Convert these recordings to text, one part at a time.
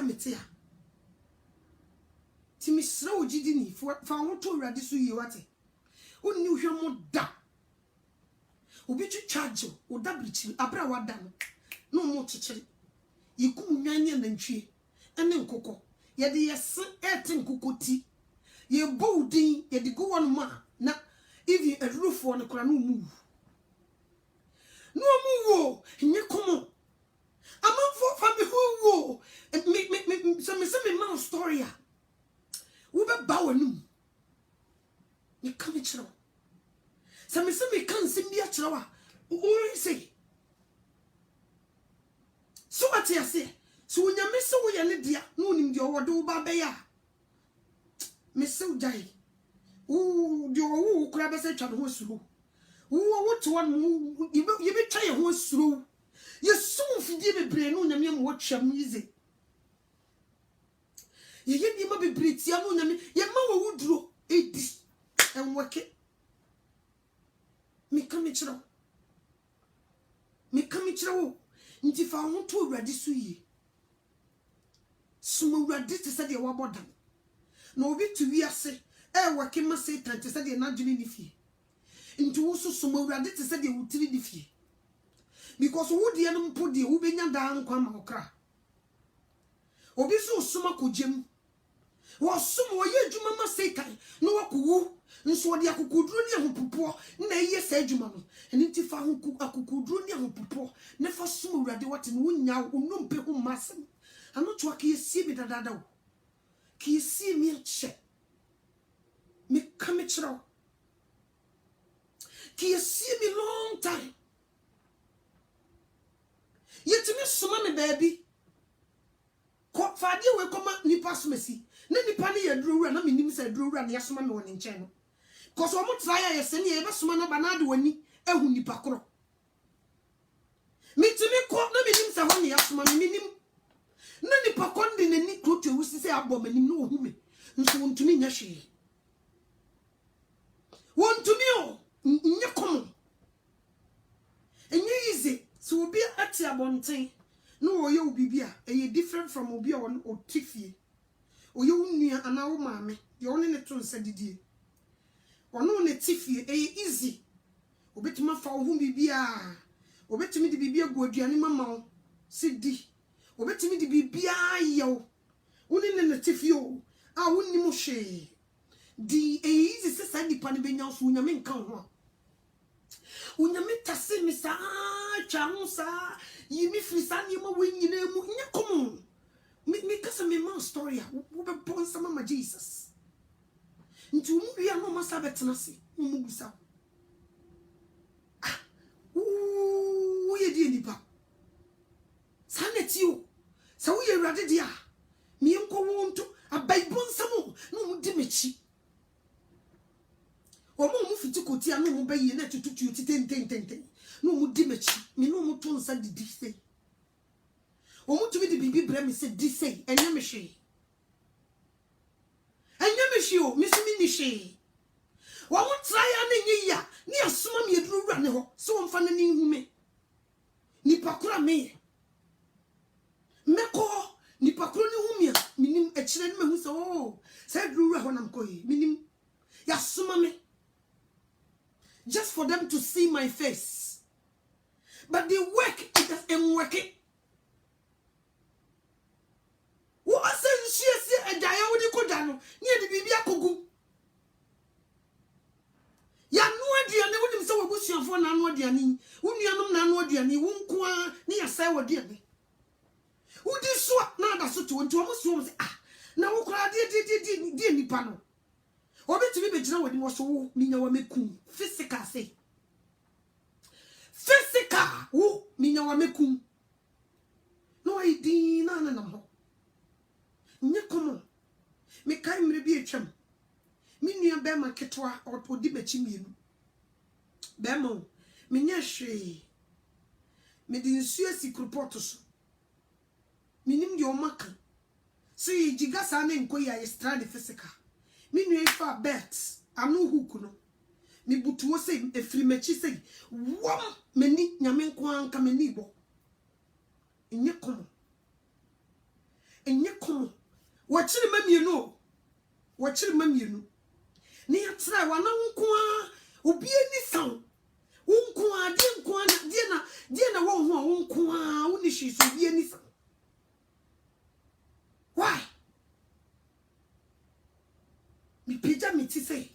metia ti misra ogidi ni fa ho to urade so yi wate onni hwemo da obi tu charge o da brichi abra wada no mo chichiri yikum nwan na ntwie ene nkokɔ ye de yes etin kokoti ye boudin ye de go one ma na even a roof on kora no move no wo nye komo amanfo fa me wo me so me man story a wo be ba wanum ni kam chiro so me kan sim bia chiro a o say so what you say so nyame se wo ye ne dia no nim dia wo do ba be ya me se ujai dio wo kura be se twa ho suru wo to one you be try ho suru you so fidie bebre no nyame mo twam yize ye ni ma bebre tia no nyame ye ma wo wuduro edi enweke me kam chiro wo nti fa ho to urade so yi sumo urade te se de wa bodan na obi tu wiase wake ma Satan te se de na dwene ni fie nti wo so sumo urade te se de wutiri ni fie because wo de no mpo de wo benya da nkwa ma okra obi so suma kogem wo sumo wo ye adwuma ma Satan no wakowu nso wo de akokuduro ni ahopopo na ye sa adwuma no nti fa ho akokuduro ni ahopopo ne fa sumo urade wate no nya wo nompe ho masem ano to akiesie bi dadada wo kiesie mi che me kamechro kiesie mi long time yetimi suma me baby ko faade we koma nipa somasi na nipa ne yaduro wura na menim sa yaduro wura na yasoma me woni nche no ko so mo try ya yesene ye besoma na banade wani ehu nipa kro mitimi ko na menim sa ho ne yasoma menim na nipa konde na ni kroto wusi se abomanim no ohu me nso wontumi nya hwe wontumi o nye komo enye yize so obi ati abonten no oye obibia eye different from obi on otifie oye unua ana wo maame ye one ne to nsa didie ono ne tifie eye easy obetuma fa wo hu bibia obetumi di bibia gu aduane mama wo sidi obetumi di bibia yew woni ne tifie o a woni mo hwe di eye easy se sa nipa ne benya so nyame nkan ho unyame tase mi sa twa ho sa yimi frisa ni mo wenyina mu nya kom me kasa me man story a wo be bon sama ma Jesus ntu mu bia no masa betena se mu gusa wo ye di nipa saneti o sa wo ye rade dia mi enko wo nto abai bon samo no mu di mechi omo mu fiti kotia no mu bayi na tututu titentententen no mu di mechi mi no mu to nsa didi sei omo tumi di bibi bra mi se di sei enya me hwe o mi sumi ni hwe wa wo try ya na nyi ya ni asoma mi eduru wura ne ho so wo mfa na ni hume ni pakura me meko ni pakura ni humia minim echire ni mehu se o se eduru wura ho nam koyi minim ya soma me just for them to see my face. But the work, it is working. What I say, she said, a diamond kodano, near the Bibia Kugu. Ya no idea, never him so bush your phone, and what diani, Unianum, Nano diani, Wunkwa, near Sawa diani. Who did swap now that's so to almost rooms? Ah, now, dear Nipano. Obi to be bejina wodi wo so minya wa mekum physical say physical wo minya wa mekum no idi na ho nye komo me kai mre bi etwam me nua be ma ketwa odi bachi mienu be mo me nya hwe me di nsu asikrupoto so minim de o maka so yi jigasa na nkoyi a strand physical Minu fa bet anu hook no mi butuo se efiri machi se wom mani nyame nko anka mani bo enye komo enye kom wachiri mamienu wachiri mamienu ni atra wana nko a obi ani san nko a de nko a de na wo ho nko a woni hwiso obi ani san why mi pija mi ti say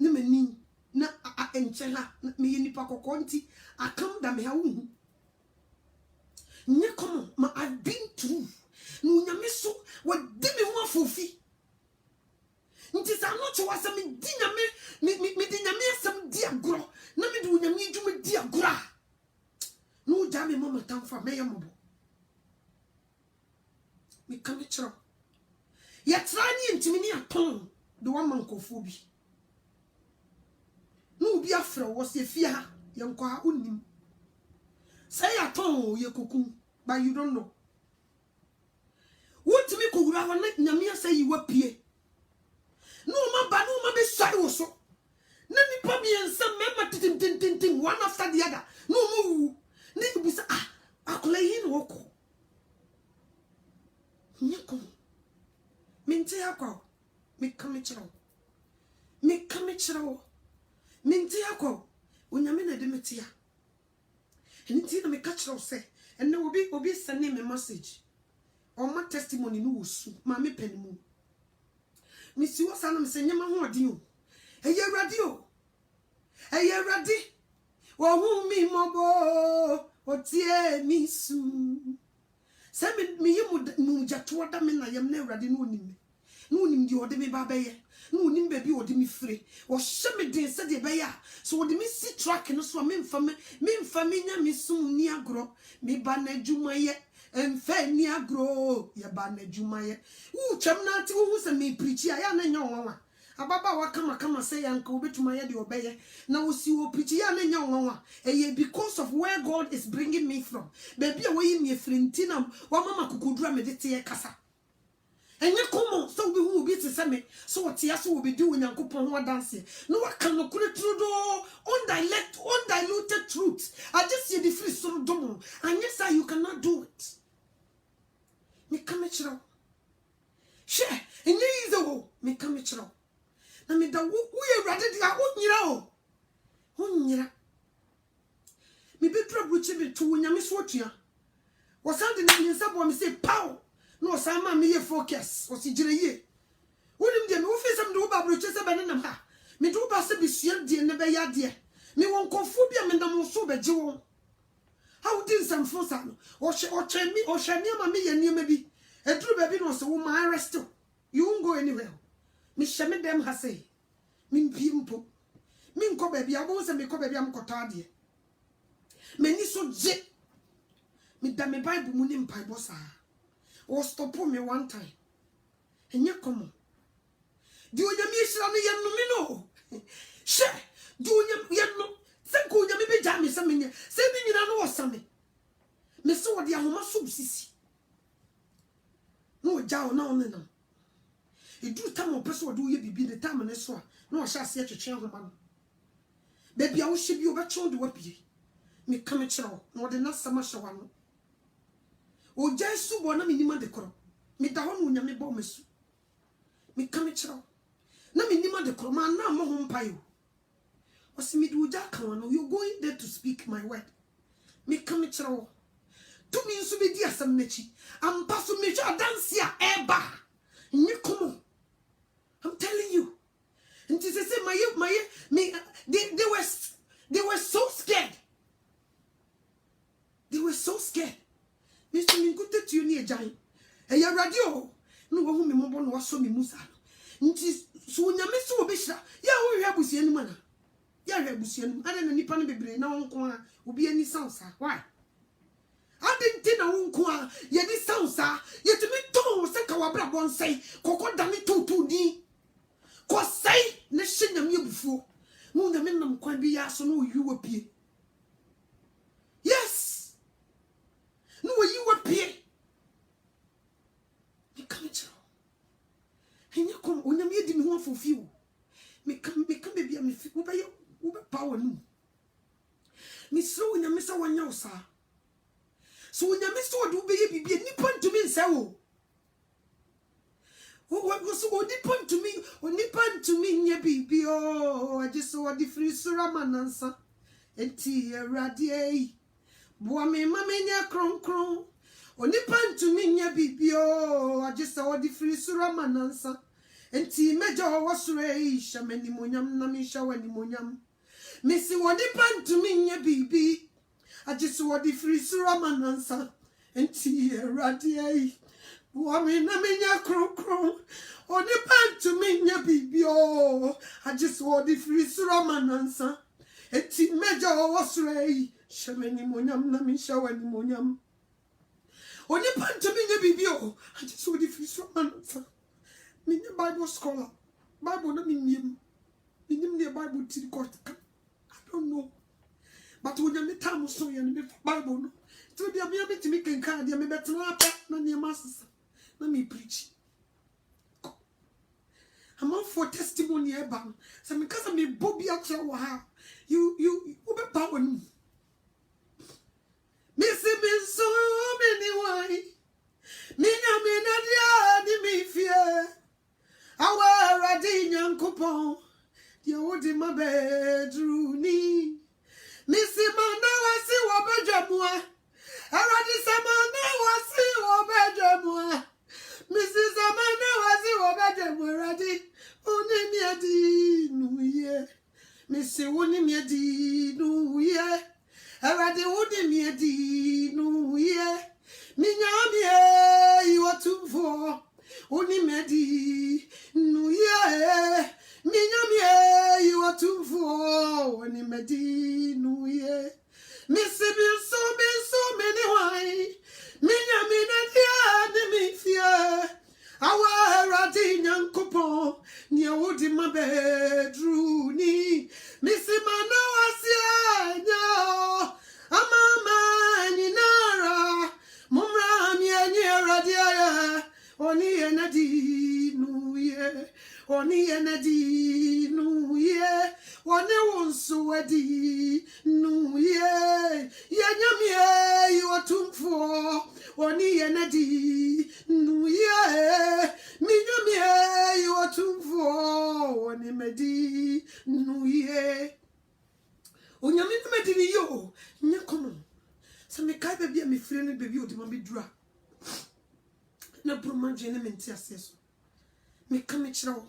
ne mani na enchela me yini pa kokonti akam da me ha wu nye komo ma I've been through no nyame so wa di me ho afofi nti sa no cho wasa me di nyame me di nyame asam di agro na me di nyame djuma di agro no ja me mama tamfa me yamobo me kam chiro ya trani ntimi ni aton de wa mankofo bi no bi afra wo se fie ha ye nko ha onim say aton ye kokun but you don't know what me ko wura wa nyame asa yi wa pie no ma ba no ma be sare wo so na nipa bi ensa mema tintintintin one after the other no mo ni bi sa akola yi no ko nyako minti akọ me kam chiro minti akọ onyame na de metia enti na me ka chiro se enne obi send me message on my testimony no wosu ma me panimu mi si wo sana me se nyama ho ade o eye radi wo hu mi mobo otie mi su se me yimu jato da me na yam na radi no onim di ode me ba beye no onim ba bi ode me fire wo hye me den se de be ya so ode me si track no so me mfa me nya me sum ni agro me ba na djuma ye emfa ni agro ye ba na djuma ye wo twam na ati wo se me preach ya na nya wonwa ababa wa kama say yanka obetuma ye de obeye na wo si wo preach ya na nya wonwa because of where God is bringing me from baby a wo yi me frintina wa mama kukodura me de te kasa enye komo so be hu obi te se me so what ya so obi di onyankopon ho dance no wa kan no kure trudo undiluted truth I just see the free so domo and yes sir you cannot do it me come chiro she enye izo me come chiro na me da wo ye rade dia onyira me be trouble che be to nyame so otua wo sande na nsa bo me say pow no sama me ye focus o si gire ye wonim de me wo fe sam de wo ba bro che se be nenam ha me do ba se be sua de ne be ya de me won kofo bia me ndam so be je wo how din sam fo sa no o hwe ma me ye niam bi eduru ba bi no so wo ma arrest you won't go anywhere me shame dem ha say me mpimpo me nko ba bia wo se me ko ba bia mkoto ade me ni so je me da me bible mu ni mpaibo sa o stop me one time enye komo di onyame hira no ye no me no she di onyame ye no se ko onyame be ja me se me se me nyina no osame me se wo de ahoma so sisi no ja o na o na edu tam opeso wo de ye bibi de tam ne so a no o sha se twetwe ahoma no baby a wo hye bi o be cho de wapie me kam kire no de na sama hye wa no o jesu bo na me nima de koro me da ho no nyame bo mesu me kam kire na me nima de koro ma na mo ho mpayo o se me du ja kan no you going there to speak my word me kam kire to me nso be di asam na chi ampa so me hwa dance a eba nyi komo I'm telling you and they say me they were so scared. They were so scared. Mr. Minkuta to you near giant. A ya radio. No one me mobile was so me musa. Ntis so nyame bisha. Ya we have busian mana. Ya rebusian. I don't any pan be na won will be any sounds. Why? I didn't know won ye this sounds yet me to say kawabra bon say koko dami to di. Ko say na shinyam ye before. No the men nam kwan bi ya so no you appear. Yes. No you appear. Me come chiro. Henya kom onyam ye di me ho afofi o. Me come baby me fi wo be power no. Me so onyam sa wanya wo sa. So onyam so do be ye bibie nipa ntumi nse wo. What was only point to me, nya bibi oh, I just saw the free suramanansa. Enti radie. Boa me mamenya kron kron. Only point to me, nya bibi oh, I just saw the free suramanansa. Enti meja was reisha many monyam namisha wani monyam. Missy what the point to me, nya bibi. I just saw the free suramanansa. Enti radie. Woman, I mean, ya crow. On the pan to me, ya bibio. I just want the free suraman answer. A team major was ray. Shamani monyam, namisha, and monyam. On the pan to me, ya bibio. I just want the free suraman answer. Mean the Bible scholar. Bible, not mean him. Mean the Bible to the court. I don't know. But when you meet Thomas, so you Bible. So they are able to make a card, they may better not your masters. Let me preach. I'm all for testimony about. So because I'm a Bobby actual you be power me. Missy me so many why. Mina me fear. Our radin coupon. You would in my bedroom. Missy Manda was see what bedroom. Already Samana was see what bedroom. Mrs. Amanda was you over ready. Only me a di no ye. Missy only me a di no ye. Already only me a di no ye. Minyamie, you are too for. Only me a di no ye. Minyamie, you are too for. Only me di no ye. Missy been so many why. Minyamina dia me fear. Our radin coupon. Near wood in my bedroom. Missy Manawasia. Amama Ninara. Mumra near radia. Only enadi no ye. Only enadi no ye. One won't so adi no ye. Yanyamie, you are too for. Only enadi no ye. Minyamie, you are too for. Only medi no ye. Onyamin medini yo. Nyakono. So me kai baby me friend baby o de ma be dura. Na bromanje ne menti aseso. Me come chira wo.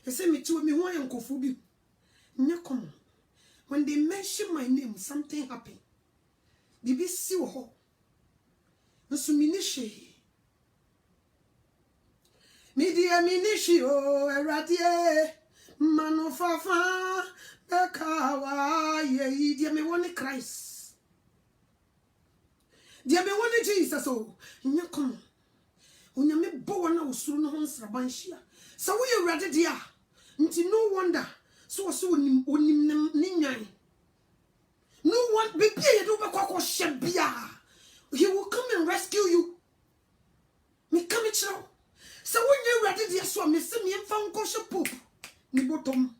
E say me tiwo me ho ankofo bi. Nyakono. When they mention my name, something happened. Bibi si wo ho. Nso minishe. Media minishi o eradie. Mano fafa. Bekawa ye. Dia me woni Christ. Dia me woni Jesus o. Nyakono. Onyame bo wana osuru no ho nsraban hia. So we ready dia. Nti no wonder. So onim ninyan. No one baby you do bakwa shebia. He will come and rescue you. Me come chiro. So when you ready dia so me se me mfa nko she pope. Ni bottom.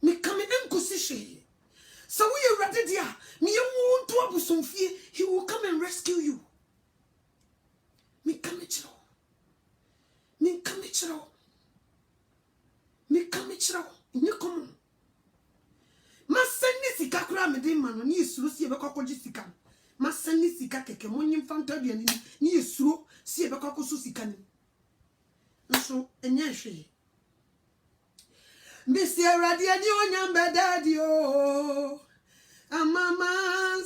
Me come enko she. So when you ready dia, me won to abusomfie, he will come and rescue you. Me come chiro. Me come chiro. Me come chiro. You come. Maseni sika kura me de mano ni esuro si ebekwa sika. Maseni sika keke monyim fanta duane ni esuro si ebekwa so sika ni. Nso enye hwe. Mbisi awrade ani onyamba dadi o. Amama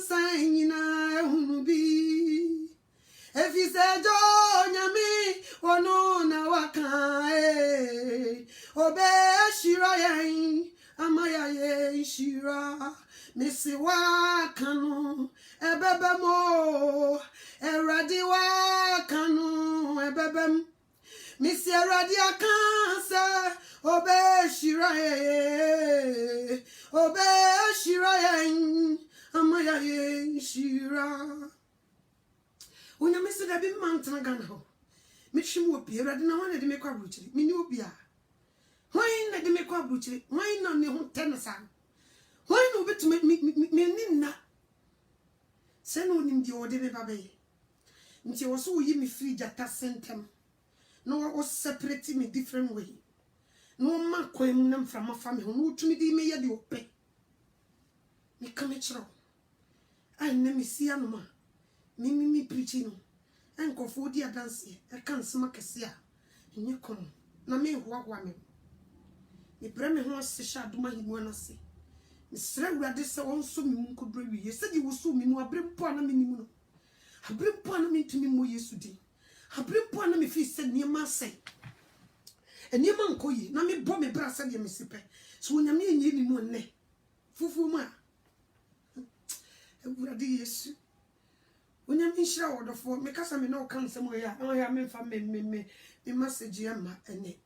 sayina ehunu bi. Efise jo nyami ono na waka obe shira yen amaya ye shira mesi wa kanu ebebemo eradi wa kanu ebebem mesi eradi akansa obe shira yen amaya ye shira. When I miss a big mountain gun ho, Mitchim will be ready now and make a butchery. Minubia. Why not the make a butchery? Why not the whole tenison? Why no bet to make me nina? Send on him the order baby. Until so ye me free jata sent him. no was separating me different way. No man coin them from my family who to me me ya the ope. Me come at you. I never see a no me preaching. And go for dear dance. I can't smack a seer. And you come. Na me walk one. Me breme ho sesha adoma himu na se. Me sre wurade se won so me mu kodro wi. Ye said you so me mu abrempo ana me nimu no. Abrempo ana me ntumi mo Yesu din. Abrempo ana me fi se niema se. Eniema nkoyi na me bo me bra se de me sipe. So onyame enye ni mu nne. Fufu ma. Wurade Yesu. Onyame nhira wodofo me kasa me na o kan sem ya. Ya me fa me message ya ma ene.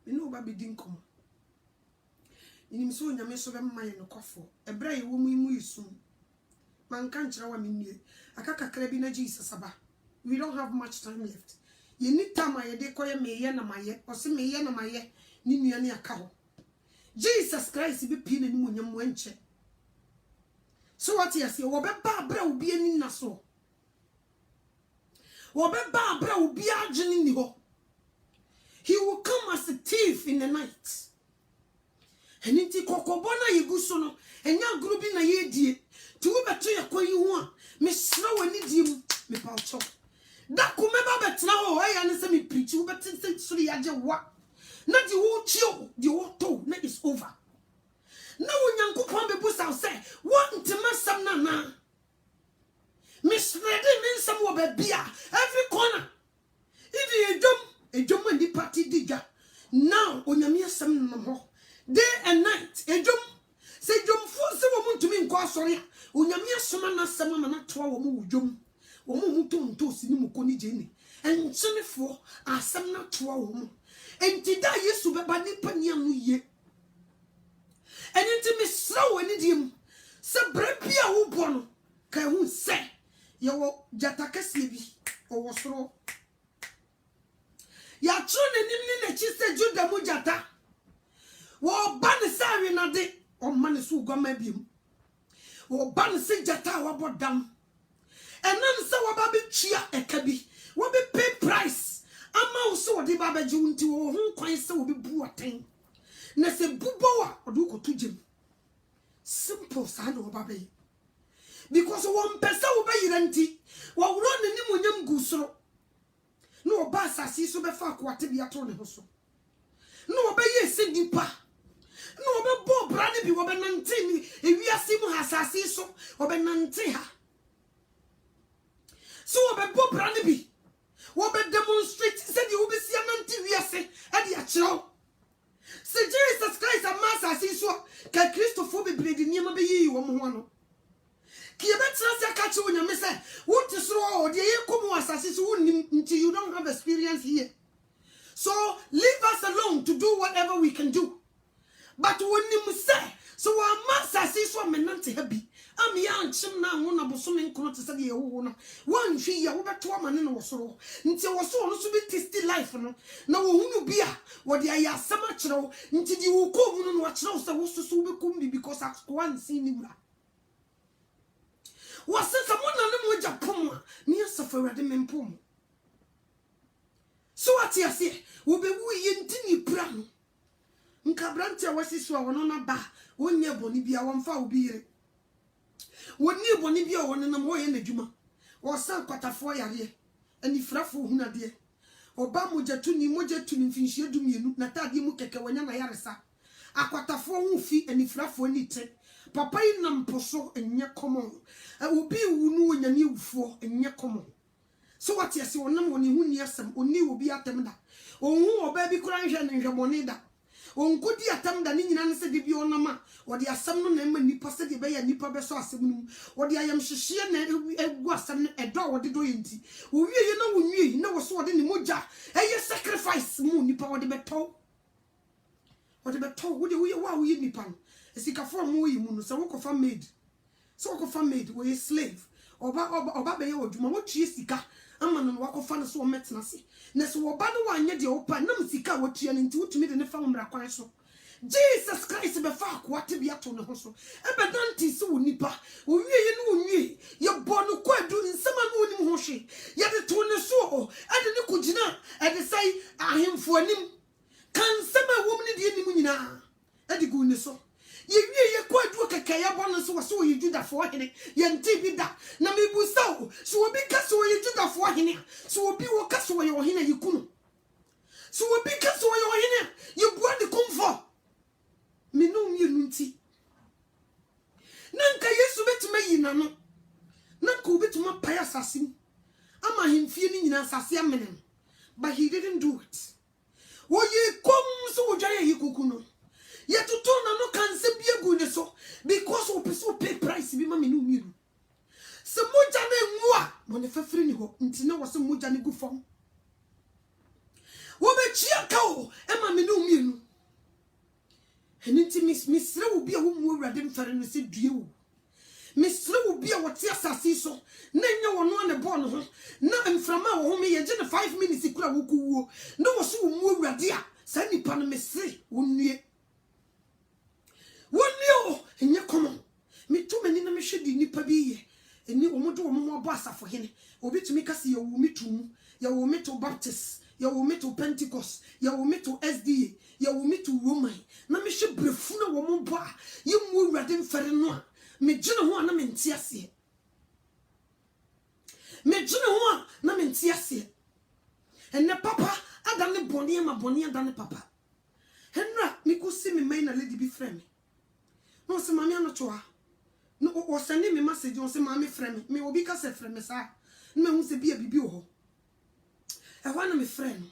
Me no ba be din kom. Inim so onyame so be maye no kwafo. Ebra ye wo mu yisum. Man kan kira wa me nie. Aka kakra bi na Jesus aba. We don't have much time left. Ye ni time aye de koye me ye na maye. O se me ye na maye ni nua ne aka ho. Jesus Christ be pie na ni onyam wanche. So what you say? Wo be ba bra obi ani na so. Wo be ba bra obi agene ni ho. He will come as a thief in the night. And inti kokobona yeguso no enya grubi na yedie ti wo beto yakoyi ho a me sra wani dim me paucho da kuma ba betna ho ya ne se me preach wo betin se suri yaje wa na di wo chio di wo to na is over na wo nyankopon be busa se wo ntema sam na me spread me sam wo be bia every corner if ejom ndi party diga now onyame asem no ho day and night ejom se jom fo se wo muntumi nko asori onyame asoma na asem ma na toa wo mu jom wo mu mutonto sini mu koni jeni enchemefo asem na toa wo mu enti da Yesu be ba nipa niam ye enti me sra wo ni dim se brapia wo bo no ka hu se ye wo jatakase bi wo soro ya trone nimni na chi se Juda mu jata wo ban sawe na de o man so goma biem wo ban se jata wa bodam enam se wo ba be tua eka bi wo be pay price ama wo so wo de ba ba ji unti wo hu kwan se wo be bu oten na se bubo wa odu ko tugem simple sa na wo ba be because wo mpesa wo be yiranti wo wuro ne ni monyam gusoro no ba asasi so be fa akwate bia to ne ho so no be ye se dipa no be bo brane bi wo be nante ni ewiase mu asasi so wo be nante ha so wo be bo brane bi wo be demonstrate se di wo be sia nante wiase e di a kiro se Jesus Christ a asasi so ka Christopher be bredi niam be yi wo mo ho no kiye betra se ka chi onyame se wo ti soro o de ye komu asasi so until you don't have experience here. So leave us alone to do whatever we can do. But when you say so our asasi so menante happy am ya nchim na ho na boso me nkono te se de ye wo no wan hwi ya wo beto amane no wosoro nti woso no so be tasty life no na wo hunu bia wo de aya asama kire nti di wo ko hunu no wa kire se wo so so be kum bi because I one see ni wura was someone on the Japoma near Safari Mempom. So what you say will be we in Tini Pram. Nkabrante was this one on a bar, 1 year Bonibia, 1 foul beer. 1 year Bonibia, 1 and a more in the Juma, or some Patafoya here, and if Raffo Huna dear, or Bamuja to Nimoja to Ninfinchia do me, Natadi Mukeka when I yarasa. A Quatafo fee and if Raffo knitted. Papa inam poso enye common. Obi unu nya ni ufo enye common. So what you say onam woni hu ni asem oni obi atem da. Onhu oba bi kura nhwe ne nhwemone da. Onkodi atem da ni nyina ne se de bi onama. Odi asem no na ma nipa se de be ya nipa be so asem no. Odi ayam hyehyie na egu asem no edo odi do yenti. Owie ye na wonwie na wo so odi ne moja. Eye sacrifice mu nipa odi beto. Odi beto wo de wa wo ye nipa no. Sika from mu yimu no se wo kofa maid so wo kofa maid wo ye slave oba be ye odwuma wo tue sika ama no wo kofa no so wo metena se na se wo ba no wanye de wo pa na sika wo tue no nti wotumi de ne fa mmra kwan so Jesus Christ be fa akwate bi ato ne ho so ebe danti se wonipa owie ye no onwie ye bonu kwadu nsema no onim ho hwe ye de to ne so ade ne kugina ade sai ahemfo anim kan sema wom ne de nim nyina ade gu ne so ye wie ye kwadu keke ya bonu so wo ye Judafo hene ye nti bi da na mebusa wo so obi ka so ye Judafo hene so obi wo ka so ye hene yikunu so obi ka so ye hene ye bua de komfo minum ye nunti nanka Yesu betuma yina no nanka obetuma paya sasim ama hemfie ni nyina sase amenen but he didn't do it wo ye kom so wo dware ye kuku no ye toto na no kan se bia gu ne so because o peso pay price bi ma minum yiru se moja na enwa mo ne fafiri ni ho nti na wo se moja ne gu fom wo be chia ka o e ma minum yiru Heniti misre wo bia wo mu awurade mfare no se due wo misre wo bia wo te asase so na nya wo no ne bon ho na mframa wo ho me ye je ne 5 minutes kura wo kuwuo na wo so wo mu awurade a sa nipa no misre wo nue o enye komo me to mani na me hwedi nipa bi ye eni wo mo do wo mo bo asafo hene obetumi kase ye wo mitum ye wo meto baptist ye wo meto pentecost ye wo meto sda ye wo meto roman na me hwe brefu na wo mo bo a ye mu awurade mfere no a me gine ho na me ntia se me gine ho a na me ntia se enne papa adane boni ma boni adane papa henra me ko si me mai na lady bi frame no se mami anotoa no o send me message on se mami frame me obi ka se frame sa na me hu se bia bibi ho e ho na me frame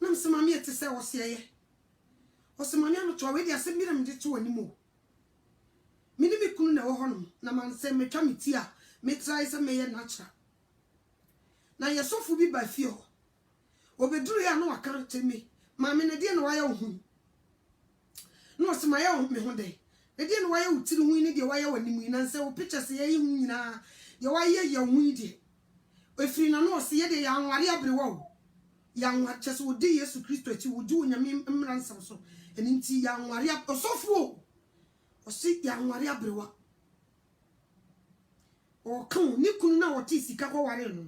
na me se mami ete se wo se ye o se mami anotoa we dia se mi na me de to animo me ni me kunu na wo ho no na man se me twa me ti a me try se me ye natural na ye sofu bi ba fie ho obeduru ya na waka temi mami ne de na wa ya hu no se ma ya me ho de e no waya utiri hu ni de waya wanimu na nse wo pictures ye hu nyina ye waya ye hu de efiri na no se ye de ya anware abrewa o ya anwa chese wo de Yesu Kristo ati wo ju nyame mmra nsam so eni nti ya anware osofu o si ya anware abrewa o kan ni kunu na wo ti sika ko ware no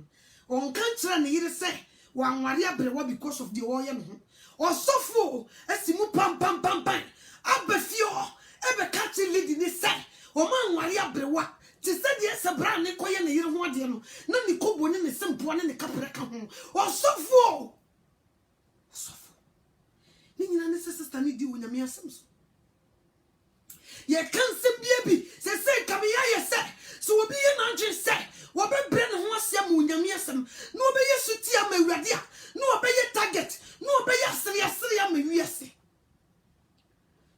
on kan kira ne yire se wo anware abrewa because of the oil no osofu esimu pam pam pam pam abafio ebe catch lead ni say o man wari abrewa ti se de se bra ne koye ne yire ho ade no na ni kobo ne ne sempo ne ne kapre ka ho o sofo ni nyina ne se sister ni di wonyame asem so ye kan se bia bi se kam ya ye se so obi ye na nje se wo be bre ne ho asem wonyame asem no obe ye suti ama awurade a no obe ye target no obe ye asiri ama wiase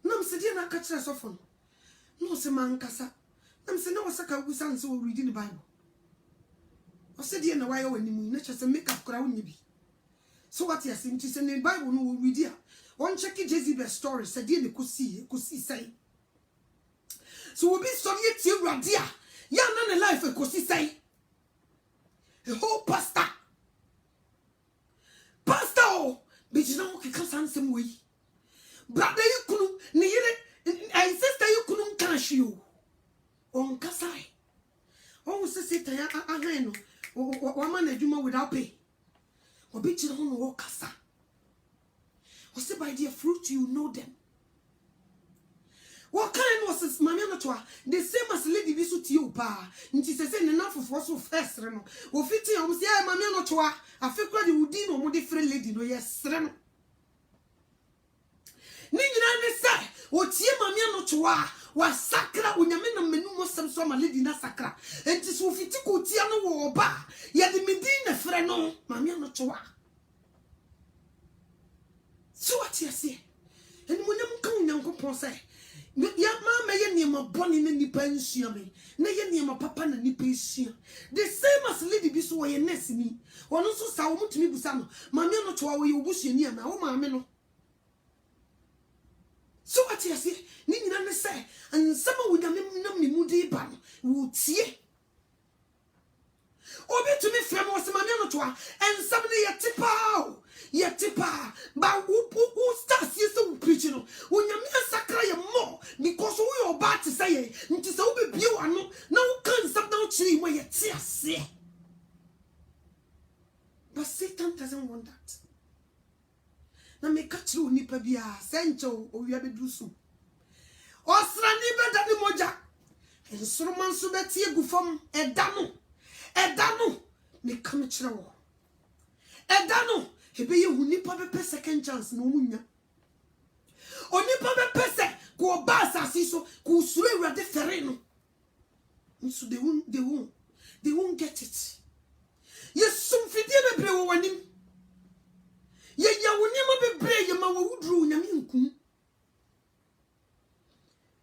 nam se dia na ka kire sofo no se mankasa nam se na wasaka gusan se wo reading the Bible o se dia na waya wanimu na chese make up kora wonye bi so what you saying se ne Bible no wo read dia on check Jezebel story se dia ne kosi sai so wo bi story ti awurade a ya na ne life kosi sai a whole pastor be jina wo kika sansem wo yi brother yukunu ni yire and sister yukunu nkanshi o on kasai o se sita ya ahan no o ma na adwuma without pay obi chire ho no wo kasa o se by their fruit you know them what kind was mami no toa the same as lady bi so tie o pa nti se ne na fofo so first re no o fiti o se mami no toa afekwa de wudi no mo de free lady no yes re no ni nyina ne se o tie mami no toa wa sakra onyame na menu mo sem so ma lady na sakra enti so fiti ko tie no wo ba ye de medi na frɛ no mami no toa so what you say eni mo nyam kan nyankopon se ya mama ye niema boni na nipa nsua me na ye niema papa na nipa nsua the same as lady bi so ye nurse ni wono so sa wo mutumi busa no mami no toa wo ye obusuani na wo mami no so what you say ni nyina ne say ansama wo nyame na memudi ba no wo tie obi tumi frem wo se mami no toa ensam ne ye tipa ba wo start ye so preach no wo nyame catch you nipabia, Sancho, or you have do so. Or Srani better moja. And Soroman Subeti Gufom, Edano, me come chro. Edano, he be you nipa be second chance, no munya. O nipa be pese, go basa siso, go sue with the ferreno. So they won't get it. Yes, some fidie be brew one him. Ye will never be brave, your mother would drew Yaminkum.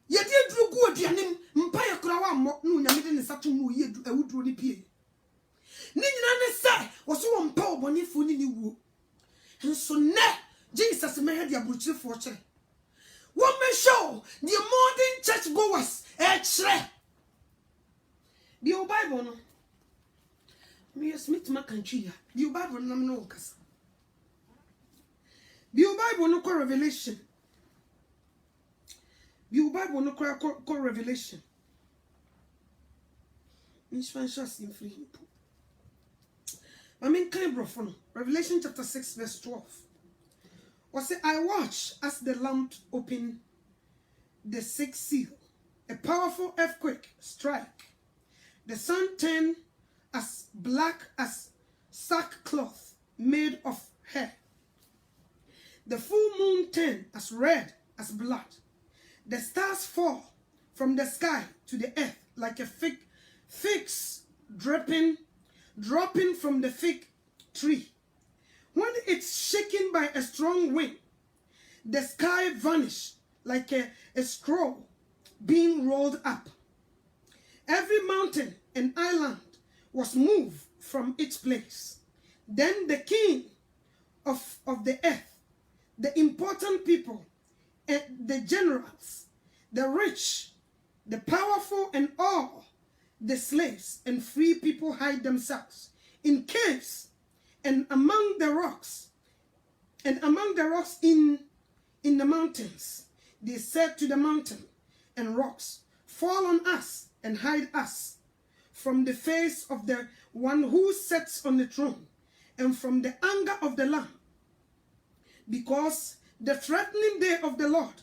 Ye did drew good, Yanim, Mpire Krawa, Moon, Yamin, and Satu, ye would draw the pay. Nina say, was one poor bonny for you. And so now, Jesus made your butcher fortune. What may show the modern church goers a shred. The old Bible, no. Me Smith McCanchia. The Bible, no, Cassa. The Bible, no call Revelation. The Bible, no call Revelation. Miss Francis in free. I mean, kind of Revelation chapter 6, verse 12. Was it, I watched as the lamp opened the sixth seal. A powerful earthquake strike. The sun turned as black as sackcloth made of hair. The full moon turned as red as blood. The stars fall from the sky to the earth like a figs dropping from the fig tree. When it's shaken by a strong wind, the sky vanished like a scroll being rolled up. Every mountain and island was moved from its place. Then the king of the earth, the important people, and the generals, the rich, the powerful, and all the slaves and free people hide themselves in caves and among the rocks in the mountains. They said to the mountain and rocks, fall on us and hide us from the face of the one who sits on the throne and from the anger of the Lamb, because the threatening day of the Lord,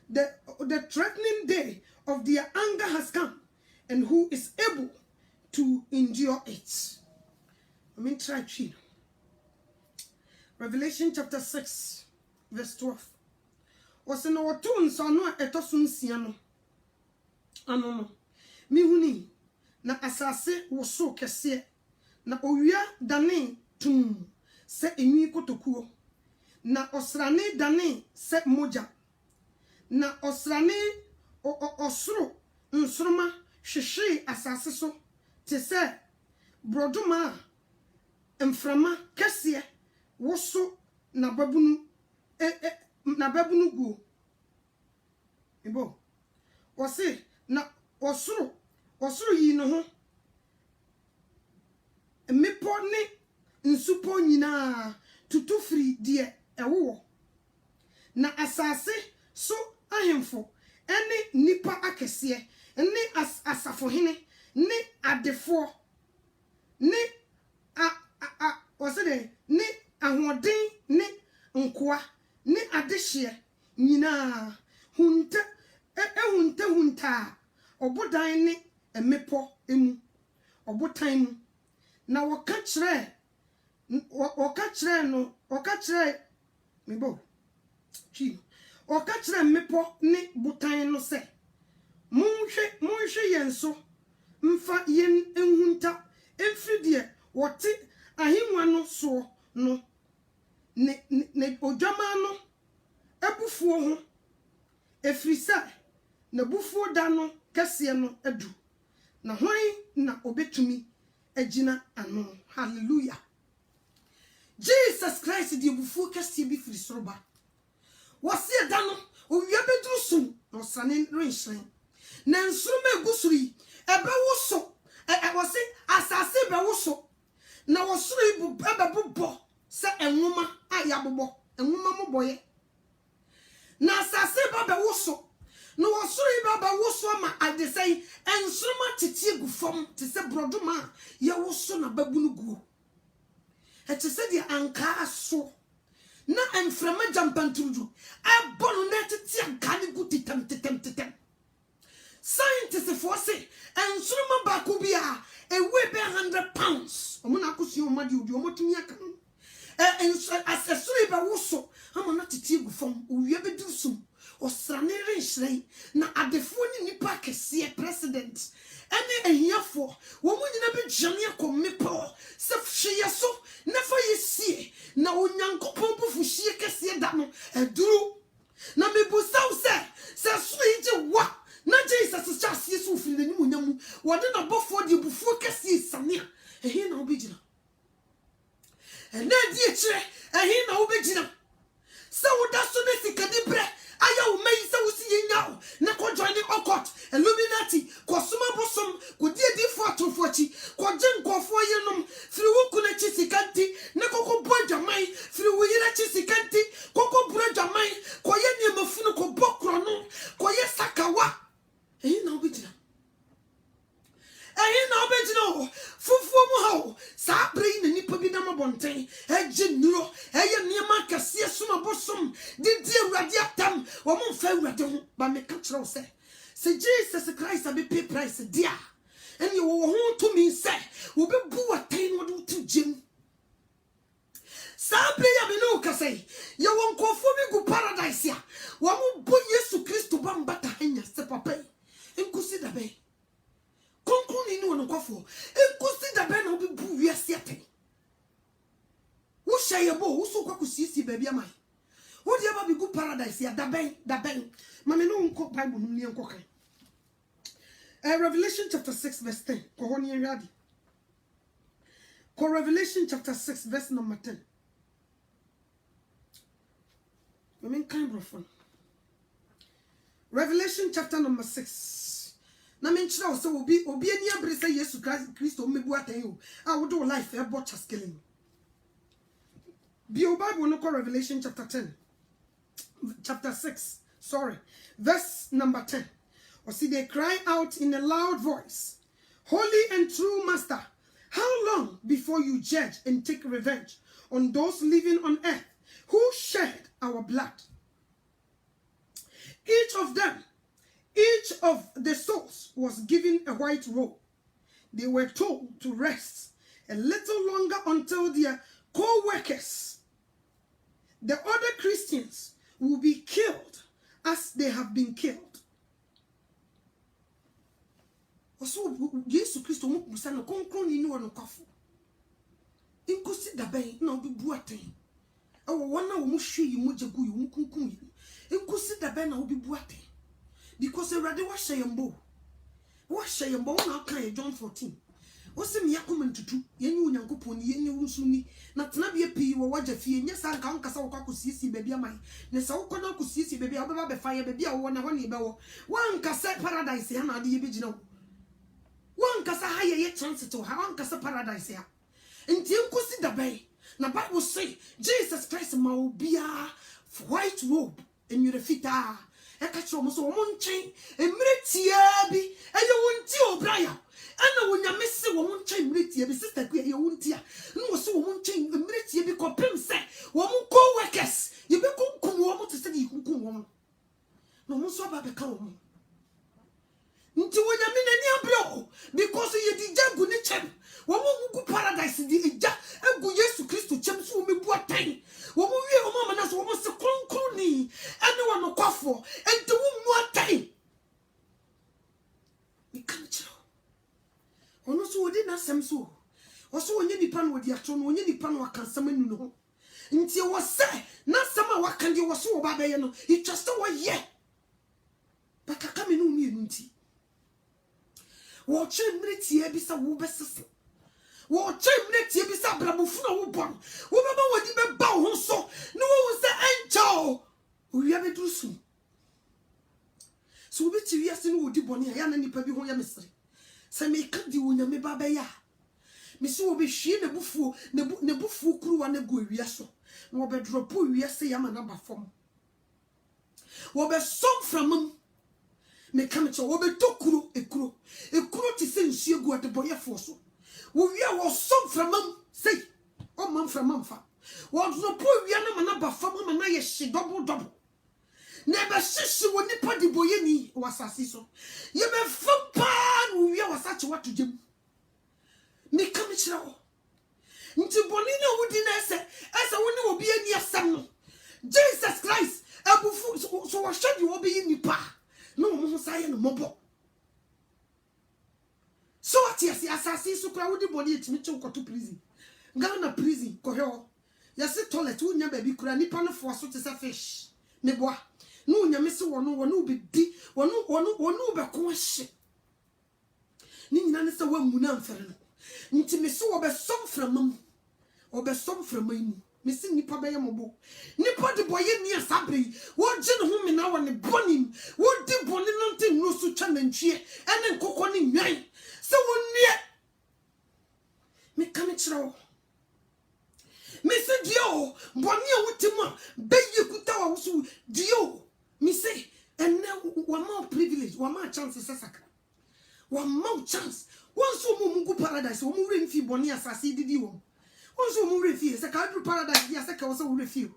the threatening day of their anger has come, and who is able to endure it. I mean, try Chino. Revelation chapter 6, verse 12. Was in our tune, so no etosun siano. Ano, mihuni, na asase was so kese, na oya dane tum, se enyi kotokuo, na osrane dane se moja, na osrane osro, nsroma, hwehwe asase so te se broduma mframa kese woso na babunu gu ebo wose na osoro yi no ho mepo ne nsupo nyina tutufiri de ewo na asase so ahemfo ene nipa akese ne asafo hene ne adefo ne wose de ne ahoden ne nkoa ne adehye nyina hunta obodan ne emepo emu obotan mu na woka kire mebo chi woka kire mepo ne botan no se monhwe yenso mfa yen enhunta emfidie wote ahimwa no so no ne odwama no ebufuo ho efrisa na bufuo da no kese no adu na hwan na obetumi agina ano. Hallelujah. Jesus Christ di bufuo kese bi firi soroba wose da no owia beduru sum no sane renhyen na nsoroma egusuri ebe woso wose asase be woso na wosoro ibu ebebubo se enwoma ayabobo enwoma moboye na asase baba woso no wosoro baba woso ma adesai ensoroma titi gufom te se brodoma ye woso na babunu gu e te se dia anka aso na emframa jampantruju abonu na tete ankane gu titem scientists for say ensuruma ba ko bia e weigh be 100 pounds omuna akosi omadi odi omotumi aka asesuri ba woso amana tete gu fam owie be dusum osrane renhyren na adefo ni nipa kese president ene ehiafo wo munyina be dwane akomepo se hweye so na fa yesie na onyankopon bufu hie kese da no eduru na mebusaw se suije wa na Jesus chase yesu firi ni munyamu wode na bofo de bufu kese sania ehi na obegina ena di ekire ehi na obegina se woda so ne sikadi bre aya wo mai se wosi yenya na ko join okot illuminati ko suma bosom ko die di fo atofo chi ko jenkofo yenom firi wo kuna chi sikanti na koko bodwaman firi wo yira chi sikanti koko bodwaman ko ye ne mafunu ko bokro no ko ye sakawa na obejina fufu mu ha sa brei na nipa bi na mabonten eje nuro eye niema kase suma bosom di awurade atam wo mo fa awurade ho ba me ka kire wo se Jesus Christ abi pay price dia ene wo ho to mi se wo be bu watan wo do tu gem sa brei ya me no kase ye wo nkofo bi gu paradise ya wo mo bo Yesu Kristo ba mbata hanya se papa enkusi da be konkon ni no nkofo enkusi da be na obi bu wiase aten wo shaye bo wo so kwakusisi ba bia mai wo dia ba bi gu paradise ya da ben mame no nko bible no ni nko kan Revelation chapter 6 verse 10 ko honi yadi ko Revelation chapter 6 verse number 10 mame kan brofon Revelation chapter number 6 na menchira wo se obi ani abre se Yesu Kristo mebu atan yo a wo do life e bot scaling Bio Bible no ko Revelation chapter 6 verse number 10 or see they cry out in a loud voice, holy and true master, how long before you judge and take revenge on those living on earth who shed our blood? Each of the souls was given a white robe. They were told to rest a little longer until their co-workers, the other Christians, will be killed as they have been killed. Also, Jesus Christ mo busa no konkron ni no kwafo. Inkosi da ben na obi buaten. Ewo wona wo mo hwe yi mo jagu yi mo kunkun yi. Inkosi da ben na obi buaten. Because already wa shayembo. Wa shayembo na kan John 14. Wo se me yakoma ntutu yenye onyankopon ni yenye wunsu na tena bia pii wo waja fie nye sa nka nkasa wo kwakosisi baabi amai ne sa wo kona kosisi baabi a obeba be fa ye baabi a wo na ho ne be wo wan kasa paradise ya na ade ye begina wo wan kasa ha ye chance to ha wan kasa paradise ya nti nkosi da bai na Bible say Jesus Christ ma obia white robe and you refita e ka chiro mo so wo nchen emretia bi eye wonti obraya ana wonyame se wo nchen emretia bi sister ku eye wonti a no so wo nchen emretia bi kopem se wo co-workers ye be kunkum wo to se di kunkum wo no mo so ba be ka wo nti wonyame nani abro because ye di jagu ni chem wo gugu paradise di eja egu Yesu Kristo chem so wo mebu atan wo mo wie wo mama na so wo se kronkron ni ene wo no kwafo enti wo mu atan mi kan chiro ono so wodi na sem so wo so wonye nipa no wodi ato no wonye nipa no wakansam anu no ho nti wo se na sem a wakande wo so wo ba be ye no itwaste wo ye bakaka me no mi enu nti wo chemretie bi sa wo besese wo chemretie bi sa brabofu na wo bon wo beba wodi be ba wo so no wo se enchao o wi abedusu so bi ti wi ase no wodi boni ya na nipa bi ho ya mesere se me ka di wo nyame ba be ya me so wo be hwie ne bufu kuruwa na go wi aso no wo be drop wi ase ya ma na ba fom wo be som from me come to wo be tokuro ekuro ti se nsuo gu ade boye fo so wo wi a wo som from say o man from amfa What no poor Yana Manaba Fama Manaya she double. Never shishi when the party boyeni was assiso. You may from pan we are such what to do. Me come show. Into Bonino would say, as I will be any son. Jesus Christ, so I shall you be in the pa. No more saying mobile. So what yes, assassin so crowd the body at Mitchell got to prison. Ghana prison, Cohel. Yes, a toilet, who never be cranny pan for such as a fish. Nebois. No, you miss one be deep, one be question. Nina is a woman unfair. Intimacy or be some from them, or be some from me. Missing Nipa by a mobile. Nipa the boy near Sabri. What gentleman in our bonny? What did bonny nothing no so challenge here and then coconing nine? So one near me come it row. Missy Dio, Bonnia Witima, Baby Kutawa, so Dio. Me say, and now one more privilege, one more chance is a sacre. One more chance. Once Mungu paradise, one more refi Bonia Sassi did you. Once more refi, a country paradise, yes, I can also refuse.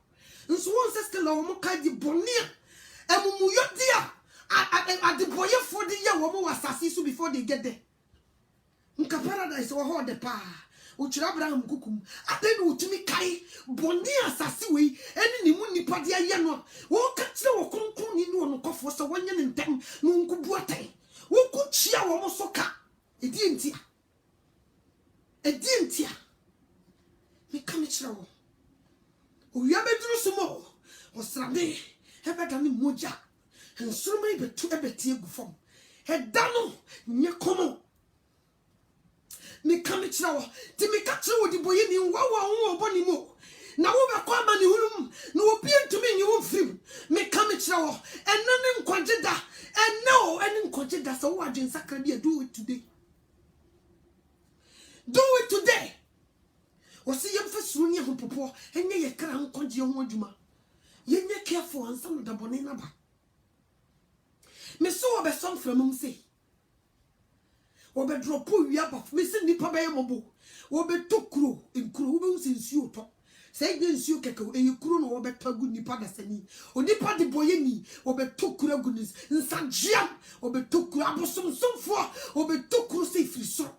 And so once a still a Mokai di Bonia, and Mumuyotia at the boy for the year, one more Sassi before they get there. Nka paradise or hold the pa. Uchrabram kukum. Aden utimi kai boni asase we ene ni mu nipa de aye no. Wo ka kire wo kronkron ni no no kofo so wonye ne ntem no nkubu atai. Wo ku chia wo mo so ka. Edi entia. Edi entia. Me ka me kire wo. Owia beduru sumo. Osrade hebeda ni moja. Ensuruma ibetu ebeti egufom. Heda no nye komo. Me come it now. To me catch you with the boy in Wawa Bonnie Mo. Now over come and you no appear to me you won't free. Me come it now. And none in conjeda. And no, and in conjeda. So what in Sacramento do it today? Do it today. Was see your first runia who popo and ye crown conji on Wajuma. Ye careful and some of the bonina. Me saw a song from him say. Obe drop we up of missing Nipa by a mobile. Obe took crew in crew in Sue top. Say then Sue Keko and you crew no better good Nipa the Seni. Or Nipa the Boyeni, obe took crew goodness in San Jam, obe took Rabosom so far, obe took crew safely so.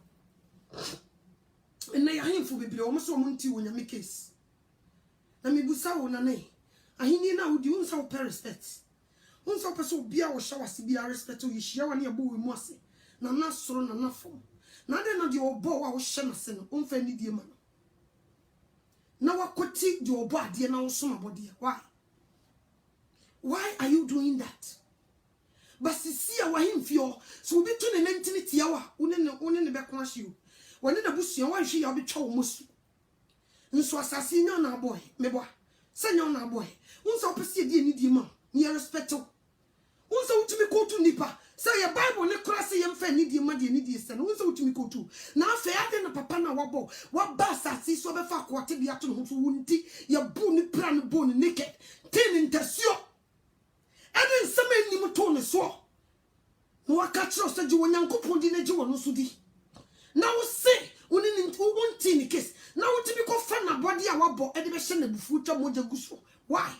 And I am for baby almost one to when you make case. Na me busa wona na. Ahini na odi unsa wo respect. Unsa person bia wo shower si bia respect wo yihia wani abo we mu ase. Na na soro na na fom. Na de na de obo wa wo hye na se no umfa ni die ma no. Na wakoti de obo ade na wo so mabode. Why are you doing that? But sisi ya wa himfio so obi to ne nantini tia wa one ne be ko ahye o. Wone na busua wa hwe ya obi twa wo mosu. Nso asase nya na boy mebo. Senya na boy. Unsa opese die ni die ma. Ni respect o. Unsa utumi ko tu nipa. Say your Bible ne kura say yemfa ni die ma die ni die se no unsa utumi ko tu. Na afa ade na papa na wabo. Wa ba asase so be fa ko ate bia to no so wunti ya bu ni pra no bone naked. Tin intasuo. Ade nsema ni muto ne so. No waka kiro se ji wonyankopon di na ji wono so di. Na wo say woni wonti ni case. Na wotimi ko fa na body a wabo ade be hye na bufu twa moja guso. Why?